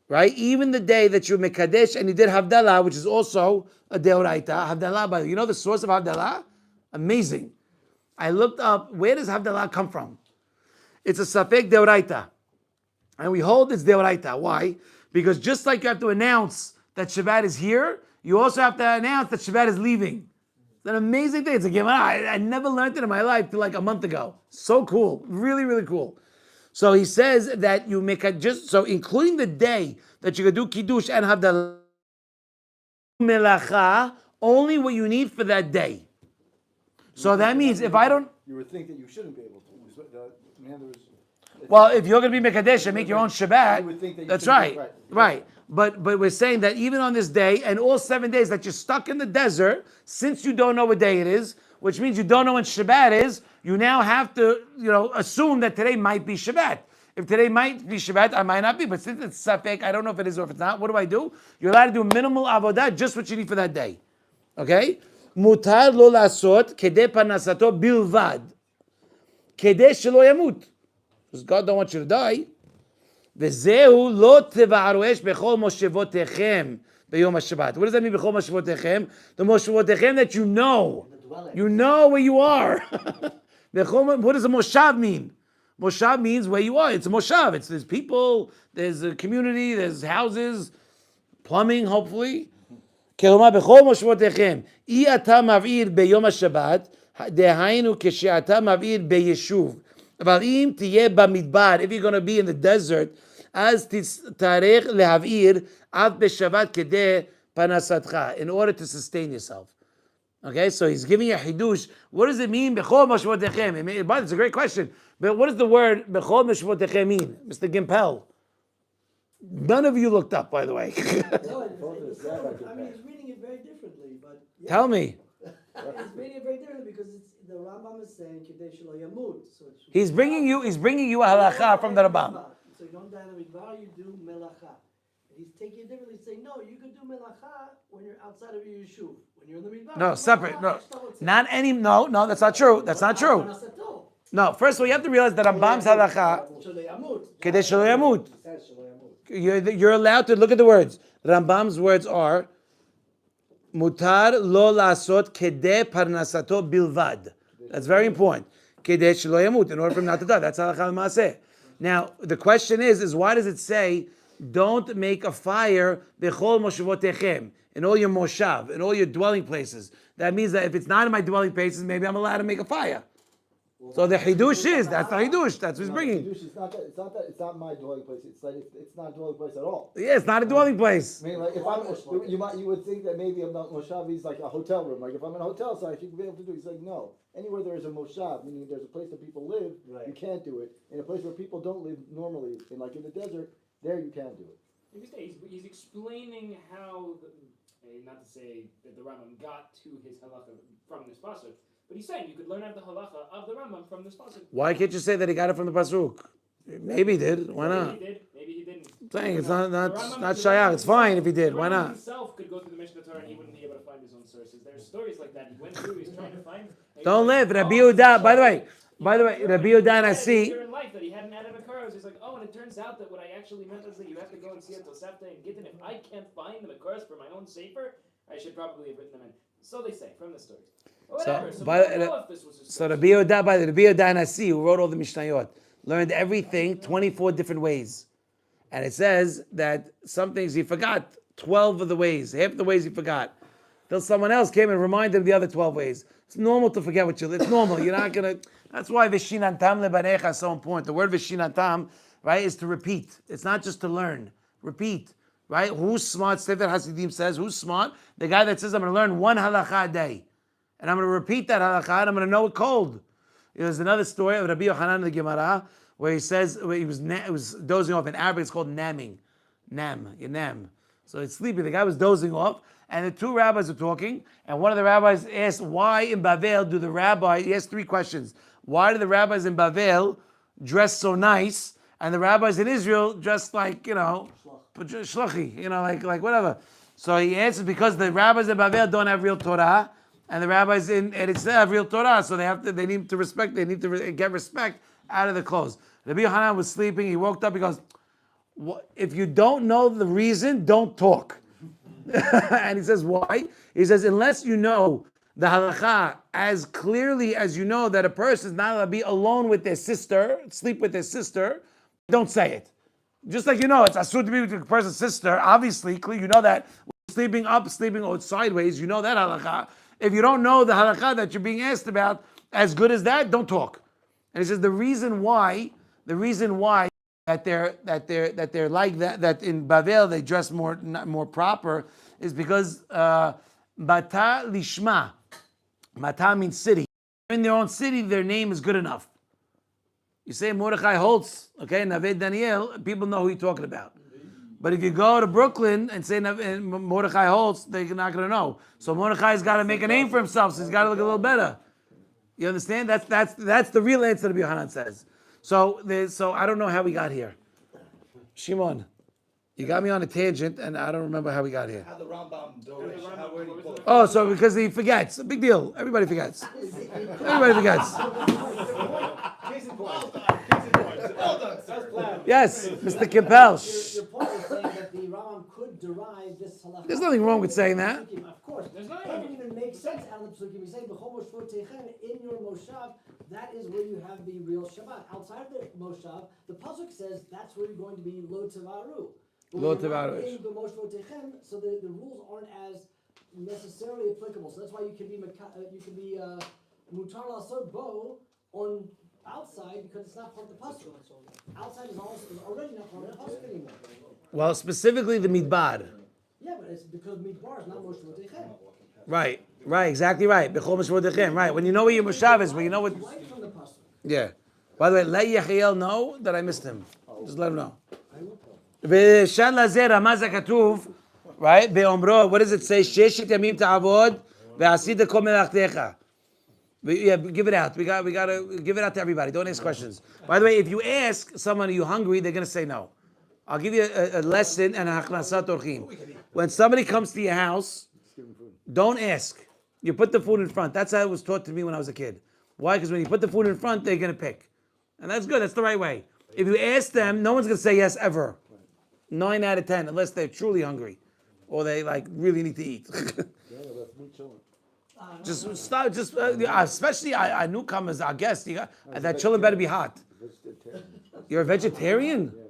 right? Even the day that you're mekadesh and you did Havdalah, which is also a deoraita. Havdalah, by the way, you know the source of Havdalah? Amazing. I looked up, where does Havdalah come from? It's a Safek deoraita. And we hold it's deoraita. Why? Because just like you have to announce that Shabbat is here, you also have to announce that Shabbat is leaving. It's an amazing thing. It's a Gemara. I never learned it in my life till like a month ago. So cool. Really, really cool. So he says that you make including the day that you can do Kiddush and Havdalah, Melacha, only what you need for that day. So that means if I don't... You would think that you shouldn't be able to. Well, if you're going to be Mekadesh and make your own Shabbat, you would think that that's shouldn't right. be Right. But we're saying that even on this day and all 7 days that you're stuck in the desert, since you don't know what day it is, which means you don't know when Shabbat is, you now have to, assume that today might be Shabbat. If today might be Shabbat, I might not be, but since it's Safek, I don't know if it is or if it's not. What do? You're allowed to do minimal avodah, just what you need for that day. Okay? Mutar lo lasot kede panasato bilvad. Kede shelo yamut. Because God don't want you to die. V'zehu lo teva'aru esh bechol moshevotechem b'yom HaShabbat. What does that mean, bechol moshevotechem? The moshevotechem that you know. You know where you are. What does a moshav mean? Moshav means where you are. It's a moshav. There's people, there's a community, there's houses, plumbing, hopefully. כלומר, בכל מושבותיכם, אי אתה מבעיר ביום השבת, דהיינו כשאתה מבעיר ביישוב. אבל אם תהיה במדבר, if you're going to be in the desert, אז תצטרך להבעיר אף בשבת כדי פרנסתך, in order to sustain yourself. Okay, so he's giving you a hidush. What does it mean, bechol mashvotechem? But it's a great question. But what does the word bechol mashvotechem mean, Mr. Gimpel? None of you looked up, by the way. No, he's reading it very differently, but... Yeah. Tell me. He's reading it very differently because the Rambam is saying, Kedei shelo yamut. So He's bringing you a halacha from the Rambam. So you don't die in the midbar, you do melacha. He's taking it differently, saying, no, you can do melacha when you're outside of your yeshuv. When you're in the midbar. No, separate. No, that's not true. That's not true. No, first of all, you have to realize that Rambam's halacha, Kedei shelo yamut. You're allowed to look at the words. Rambam's words are mutar lo lasot kede parnasato bilvad. That's very important. Kede shelo yamut, in order for him not to die. That's halakha l'maaseh. Now the question is why does it say don't make a fire bechol moshevotechem, in all your moshav, in all your dwelling places? That means that if it's not in my dwelling places, maybe I'm allowed to make a fire. So the chidush is that's the chidush. That's what he's bringing. It's not my dwelling place. It's like it's not a dwelling place at all. Yeah, it's not a dwelling place. I mean, like if you would think that maybe I'm not moshav is like a hotel room. Like if I'm in a hotel, so I should be able to do it. He's like, no. Anywhere there is a moshav, meaning there's a place that people live, you can't do it. In a place where people don't live normally, like in the desert, there you can do it. He's explaining how, not to say that the Rambam got to his halacha from this pasuk, but he's saying you could learn out the halacha of the Rambam from this pasuk. Why can't you say that he got it from the pasuk? Maybe he did. Why not? Maybe he did. Maybe he didn't. I'm saying it's not shayach. It's fine if he did. Why The Rambam not? himself could go through the Mishnah Torah and he wouldn't be able to find his own sources. There's stories like that. He went through. He's trying to find. Don't live. Rabbi Yehuda. By the way, Rabbi Yehuda and I see. In life that he hadn't added a Makoros. He's like, oh, and it turns out that what I actually meant was that you have to go and see it Tosefta and Gittin. If I can't find the Makoros for my own sefer, I should probably have written them in. So they say from the stories. Whatever. So Rabbi Yehuda, by the Rabbi Yehuda and I see, who wrote all the Mishnayot, learned everything 24 different ways. And it says that some things he forgot 12 of the ways, half the ways he forgot. Till someone else came and reminded him the other 12 ways. It's normal to forget what you live. It's normal. You're not going to. That's why Vishinantam lebanecha is so important. The word Vishinantam, right, is to repeat. It's not just to learn. Repeat. Right? Who's smart? Sefer Hasidim says, who's smart? The guy that says, I'm going to learn one halakha a day. And I'm going to repeat that halakha and I'm going to know it cold. There's another story of Rabbi Yochanan in the Gemara where he says, where he was dozing off. In Arabic, it's called namming. You nam. So it's sleepy. The guy was dozing off, and the two rabbis were talking, and one of the rabbis asked, why in Bavel do the rabbi, he asked three questions. Why do the rabbis in Bavel dress so nice, and the rabbis in Israel dress like, shluchi, like whatever. So he answered, because the rabbis in Bavel don't have real Torah, and the rabbis in Eretz have real Torah, so they need to get respect out of the clothes. Rabbi Yochanan was sleeping, he woke up, he goes, if you don't know the reason, don't talk. And he says, why? He says, unless you know the halakha as clearly as you know that a person is not allowed to be alone with their sister, sleep with their sister, don't say it. Just like it's asur to be with a person's sister, obviously, you know that. Sleeping up, sleeping sideways, you know that halakha. If you don't know the halakha that you're being asked about, as good as that, don't talk. And he says the reason why that they're like that in Bavel they dress more proper is because Mata Lishma. Mata means city. In their own city, their name is good enough. You say Mordechai Holtz, okay, Naved Daniel, people know who you're talking about. But if you go to Brooklyn and say Mordechai Holtz, they're not going to know. So Mordechai's got to make a name for himself, so he's got to look a little better. You understand? That's the real answer that Yohanan says. So I don't know how we got here. Shimon, you got me on a tangent, and I don't remember how we got here. How the Rambam Dorish, where do you pull it? Oh, so because he forgets. A big deal. Everybody forgets. Everybody forgets. Yes, Mr. Kimpel. Your point is saying that the Rambam could derive this halakha. There's nothing wrong with saying that. Of course, it doesn't even make sense out of the psukim. He's saying b'chol moshvotechem, in your moshav, that is where you have the real Shabbat. Outside the moshav, the pasuk says that's where you're going to be lo tevaru. Lo tevaru. In the moshvotechem, so the rules aren't as necessarily applicable. So that's why you can be mutar lasot bo on outside because it's not part of the pasuk. Outside is already not part of the pasuk anymore. Well, specifically the midbar. Yeah, but it's because midbar is not moshvotechem. Right, exactly right. B'chol moshvotechem. Right, when you know where your moshav is, when you know what. Right from the pasuk. Yeah. By the way, let Yechiel know that I missed him. Just let him know. V'shan lazer ramaz hakatuv, right? Be'omro, what does it say? Sheshet yamim ta'avod ve'asita kol melachtecha. Yeah, give it out. We got to give it out to everybody. Don't ask questions. By the way, if you ask someone, are you hungry? They're going to say no. I'll give you a lesson and a hachnasat orchim. When somebody comes to your house, don't ask. You put the food in front. That's how it was taught to me when I was a kid. Why? Because when you put the food in front, they're going to pick. And that's good. That's the right way. If you ask them, no one's going to say yes ever. 9 out of 10, unless they're truly hungry, or they like really need to eat. Yeah, that's me chilling. Just start. Just especially our newcomers, our guests. You got that chilling better be hot. Vegetarian. You're a vegetarian. Yeah.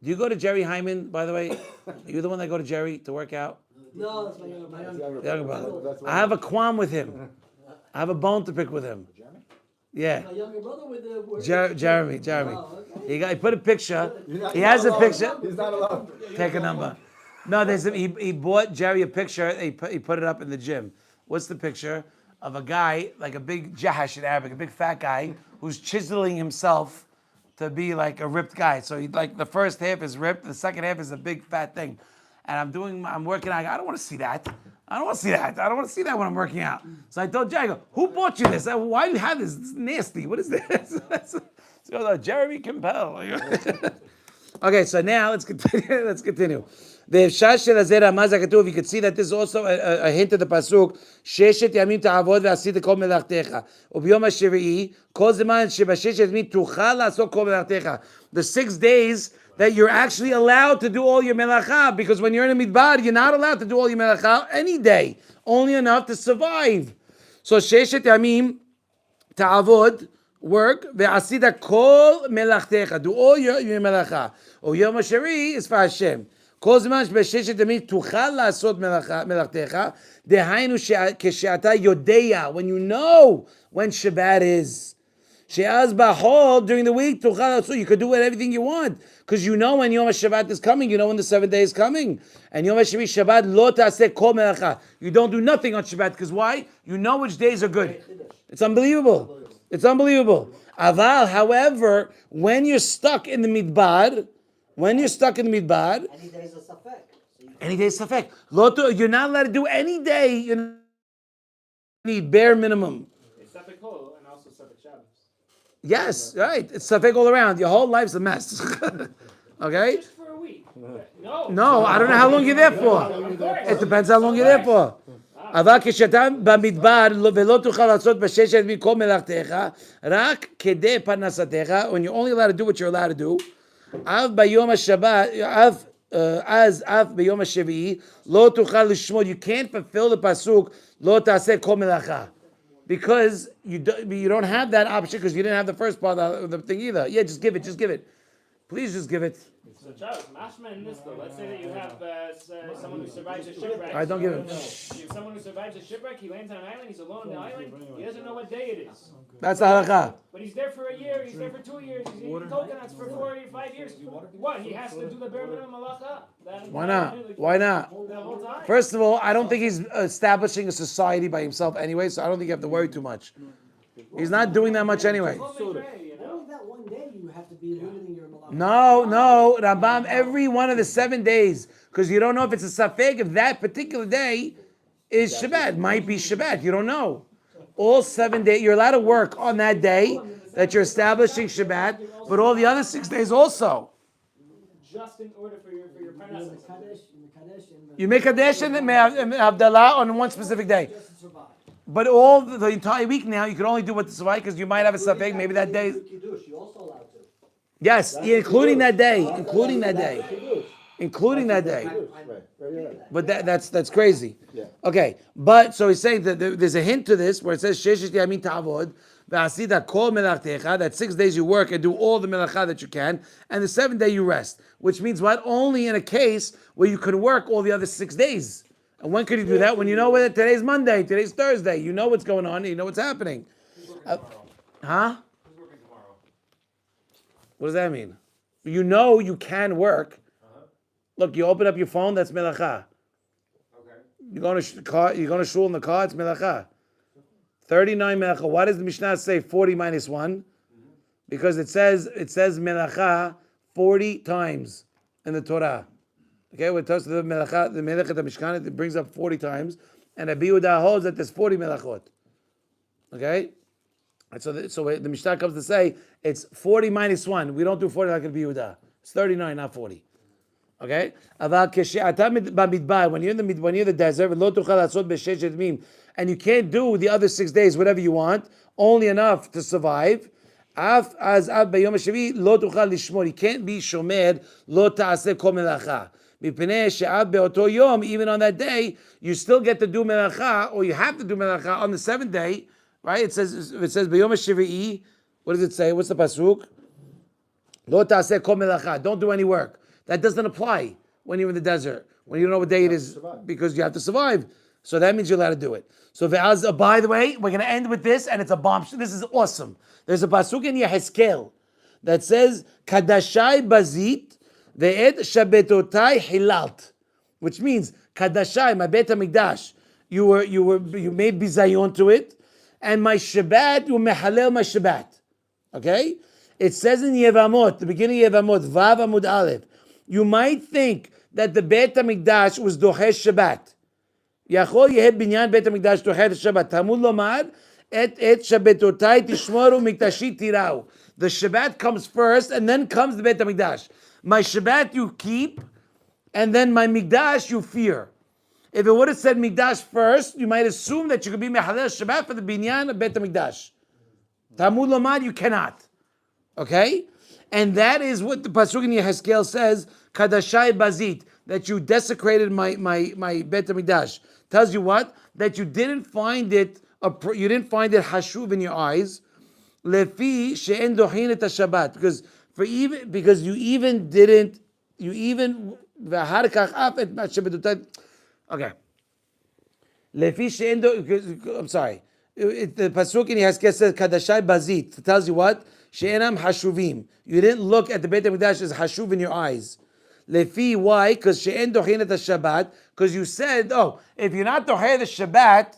Do you go to Jerry Hyman? By the way, are you the one that go to Jerry to work out? No, that's my younger The younger brother. That's why I have a qualm with him. I have a bone to pick with him. Yeah. My younger brother with the Jeremy. Oh, okay. He put a picture. You're He has a not picture. allowed. He's not allowed. Take a number. No, he bought Jerry a picture. He put it up in the gym. What's the picture? Of a guy, like a big jahash in Arabic, a big fat guy, who's chiseling himself to be like a ripped guy. So he, like the first half is ripped, the second half is a big fat thing. And I'm working out. I don't want to see that. I don't want to see that. I don't want to see that when I'm working out. So I told Jerry, I go, who bought you this? Why do you have this? It's nasty. What is this? So Jeremy Campbell. Okay, so now let's continue. The Shash shel Zera Katuv, you could see that this is also a hint of the pasuk. Sheshet yamim ta'avod ve'asita kol melachtecha. Ubiyom hashvi'i kol zeman shebasheshet yamim tuchal la'asot kol melachtecha. The 6 days that you're actually allowed to do all your melacha, because when you're in a midbar, you're not allowed to do all your melacha any day, only enough to survive. So Sheshet yamim ta'avod, work, ve'asita kol melachtecha, do all your melacha. Ubiyom hashvi'i is for Hashem. כל זמן שבששת ימים תוכל לעשות מלאכתך, דהיינו כשאתה יודע, when you know when Shabbat is. שאז בחול, during the week, תוכל לעשות, you could do everything you want, because you know when Yom HaShabbat is coming, you know when the 7th day is coming. And Yom HaShabbat, Shabbat, לא תעשה כל מלאכה. You don't do nothing on Shabbat, because why? You know which days are good. It's unbelievable. It's unbelievable. Aval, however, when you're stuck in the midbar, any days of safek. Any days of safek. You're not allowed to do any day. You need bare minimum. It's safek hol and also safek Shabbos. Yes, right. It's safek all around. Your whole life's a mess. Okay? Just for a week. No. No, I don't know how long you're there for. It depends how long you're there for. אבל כשאתה במדבר ולא תוכל לעשות בששת ימים כל מלאכתך, רק כדי פרנסתך, when you're only allowed to do what you're allowed to do, אף ביום השבת, אף ביום השביעי, לא תוכל לשמור, you can't fulfill the pasuk, לא תעשה כל מלאכה. Because you don't have that option, because you didn't have the first part of the thing either. Yeah, just give it. Please just give it. So Charles, mashma in this though, let's say that you have someone who survives a shipwreck. All right, don't give him. You have someone who survives a shipwreck, he lands on an island, he's alone on the island, he doesn't know what day it is. That's the halakha. But he's there for a year, he's there for 2 years, he's eating coconuts for 4 or 5 years. What? He has to do the bare minimum malacha? Why not? Why not? The whole time? First of all, I don't think he's establishing a society by himself anyway, so I don't think you have to worry too much. He's not doing that much anyway. Only that one day you have to be limiting your malach. No, Rambam, every one of the 7 days, because you don't know if it's a safek, if that particular day is Shabbat. Might be Shabbat, you don't know. All 7 days, you're allowed to work on that day that you're establishing Shabbat, but all the other 6 days also. Just in order for your parnassus. You make Kadesh and Havdalah on one specific day. But all the entire week now, you can only do what the survive, because you might have a safek, maybe that day. Yes, including that day. But that's crazy. Okay, but so he's saying that there's a hint to this where it says Sheshet Yamin Ta'avod V'asida Kol Melachtecha, that 6 days you work and do all the melacha that you can, and the 7th day you rest. Which means what? Only in a case where you can work all the other 6 days. And when could you do that? When you know whether today's Monday, today's Thursday, you know what's going on, you know what's happening. Huh? Who's working tomorrow? What does that mean? You know you can work. Look, you open up your phone, that's melacha. Okay. You're going to shul in the car, it's melacha. 39 melacha. Why does the Mishnah say 40 minus 1? Because it says melacha 40 times in the Torah. Okay, when it talks to the melacha, the Mishkan, it brings up 40 times, and Rabbi Yehuda holds that there's 40 melachot. Okay, and so the Mishnah comes to say it's 40 minus 1. We don't do 40 like Rabbi Yehuda. It's 39, not 40. Okay, when you're in the desert, and you can't do the other 6 days whatever you want, only enough to survive. אף אז אף ביום השביעי לא תוכל לשמור. You can't be שומר, לא תעשה כל מלאכה. מפני שאף באותו יום, even on that day, you still get to do מלאכה, or you have to do מלאכה on the seventh day, right? It says ביום השביעי, what does it say? What's the pasuk? לא תעשה כל מלאכה. Don't do any work. That doesn't apply when you're in the desert, when you don't know what day it is, because you have to survive. So that means you're allowed to do it. So by the way, we're going to end with this, and it's a bomb. This is awesome. There's a pasuk in Yeshuot that says, Kadashai bazit ve'ed shabetotai hilalt, which means Kadashai, my Bet HaMikdash, you made bizayon to it, and my Shabbat, you mehalel my Shabbat. Okay? It says in Yevamot, the beginning of Yevamot, Vav Amud Aleph, you might think that the Bet HaMikdash was Dochesh Shabbat. יכול יהיה בניין בית המקדש דוחה את השבת. תלמוד לומר, את שבתותי תשמורו מקדשי תיראו. The Shabbat comes first, and then comes the בית המקדש. My Shabbat you keep, and then my Mikdash you fear. If it would have said Mikdash first, you might assume that you could be Mehalel Shabbat for the binyan of Beit HaMikdash. Talmud Lomad, you cannot. Okay? And that is what the Pasuk in Yehezkel says, Kadashai Bazit, that you desecrated my Beit HaMikdash. Tells you what? That you didn't find it hashuv in your eyes. Lefi she'en dochin et Shabbat, because you even v'ahar kach af et Shabbatotay. Okay. Lefi she'en I'm sorry. The pasuk in Yehezkel says Kadashai Bazit. It tells you what? She'enam hashuvim. You didn't look at the Beit HaMikdash as hashuv in your eyes. Lefi, why? Because she'en dochin et Shabbat. Because you said, if you're not docheh the Shabbat,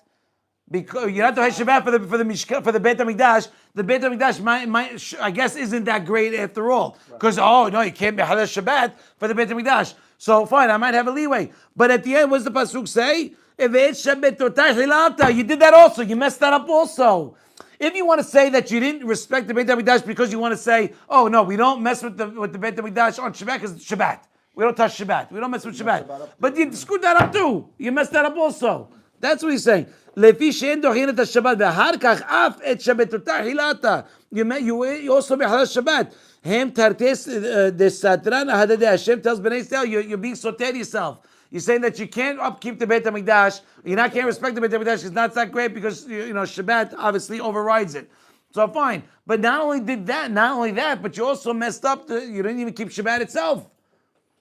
because you're not docheh Shabbat for the Mishkan, for the Beit HaMikdash, the Beit HaMikdash might I guess isn't that great after all. Because no, you can't be Halesh Shabbat for the Beit HaMikdash. So fine, I might have a leeway. But at the end, what does the pasuk say? If it's Shabbat, you did that also. You messed that up also. If you want to say that you didn't respect the Beit HaMikdash because you want to say, no, we don't mess with the Beit HaMikdash on Shabbat because it's Shabbat. We don't touch Shabbat. We don't mess with Shabbat. But you screwed that up too. You messed that up also. That's what he's saying. Lefi she'en dochin et Shabbat ve'ahar kach af et Shabbatotah hilata. You also mehalel Shabbat. Hem tartes de satran hadadeh. Hashem tells Bnei Israel, you're being soter yourself. You're saying that you can't upkeep the Beit HaMikdash. Can't respect the Beit HaMikdash because that's not great because Shabbat obviously overrides it. So fine. But not only that, but you also messed up. You didn't even keep Shabbat itself.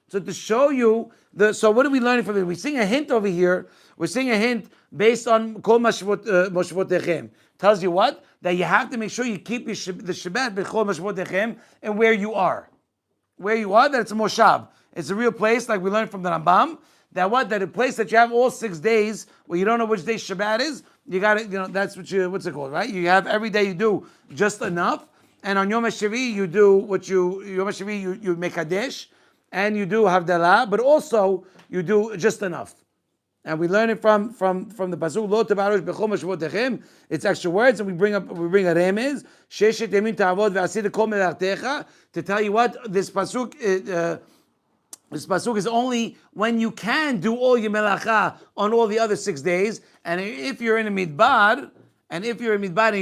So to show you, so what are we learning from it? We're seeing a hint over here. We're seeing a hint based on Kol Mashvotechem. Tells you what? That you have to make sure you keep the Shabbat B'Chol Mashvotechem and where you are. Where you are, that it's a Moshav. It's a real place, like we learned from the Rambam, that a place that you have all 6 days where you don't know which day Shabbat is, you got it, that's what's it called, right? You have every day you do just enough, and on Yom HaShavi you do you make Kadesh, and you do Havdalah, but also you do just enough. And we learn it from the pasuk Lo Tabarush B'Chol Mashvotechem. It's extra words, and we bring a remez Sheshet Yemim Ta'avod Ve'Asir Kol Melartecha to tell you what this pasuk is only when you can do all your melacha on all the other 6 days. And if you're in a midbar, and you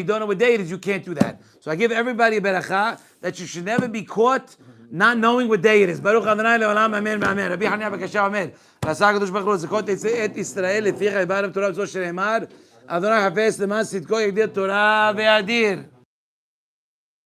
don't know what day it is, you can't do that. So I give everybody a beracha that you should never be caught not knowing what day it is. Baruch Adonai le'olam, amen v'amen. Rabbi Hanina b'kasha omer, Rasa HaKadosh Baruch Hu l'zakot et Yisrael leficha yibarem Torah b'zo shenemar, Adonai hafez leman sidko yagdir Torah ve'adir.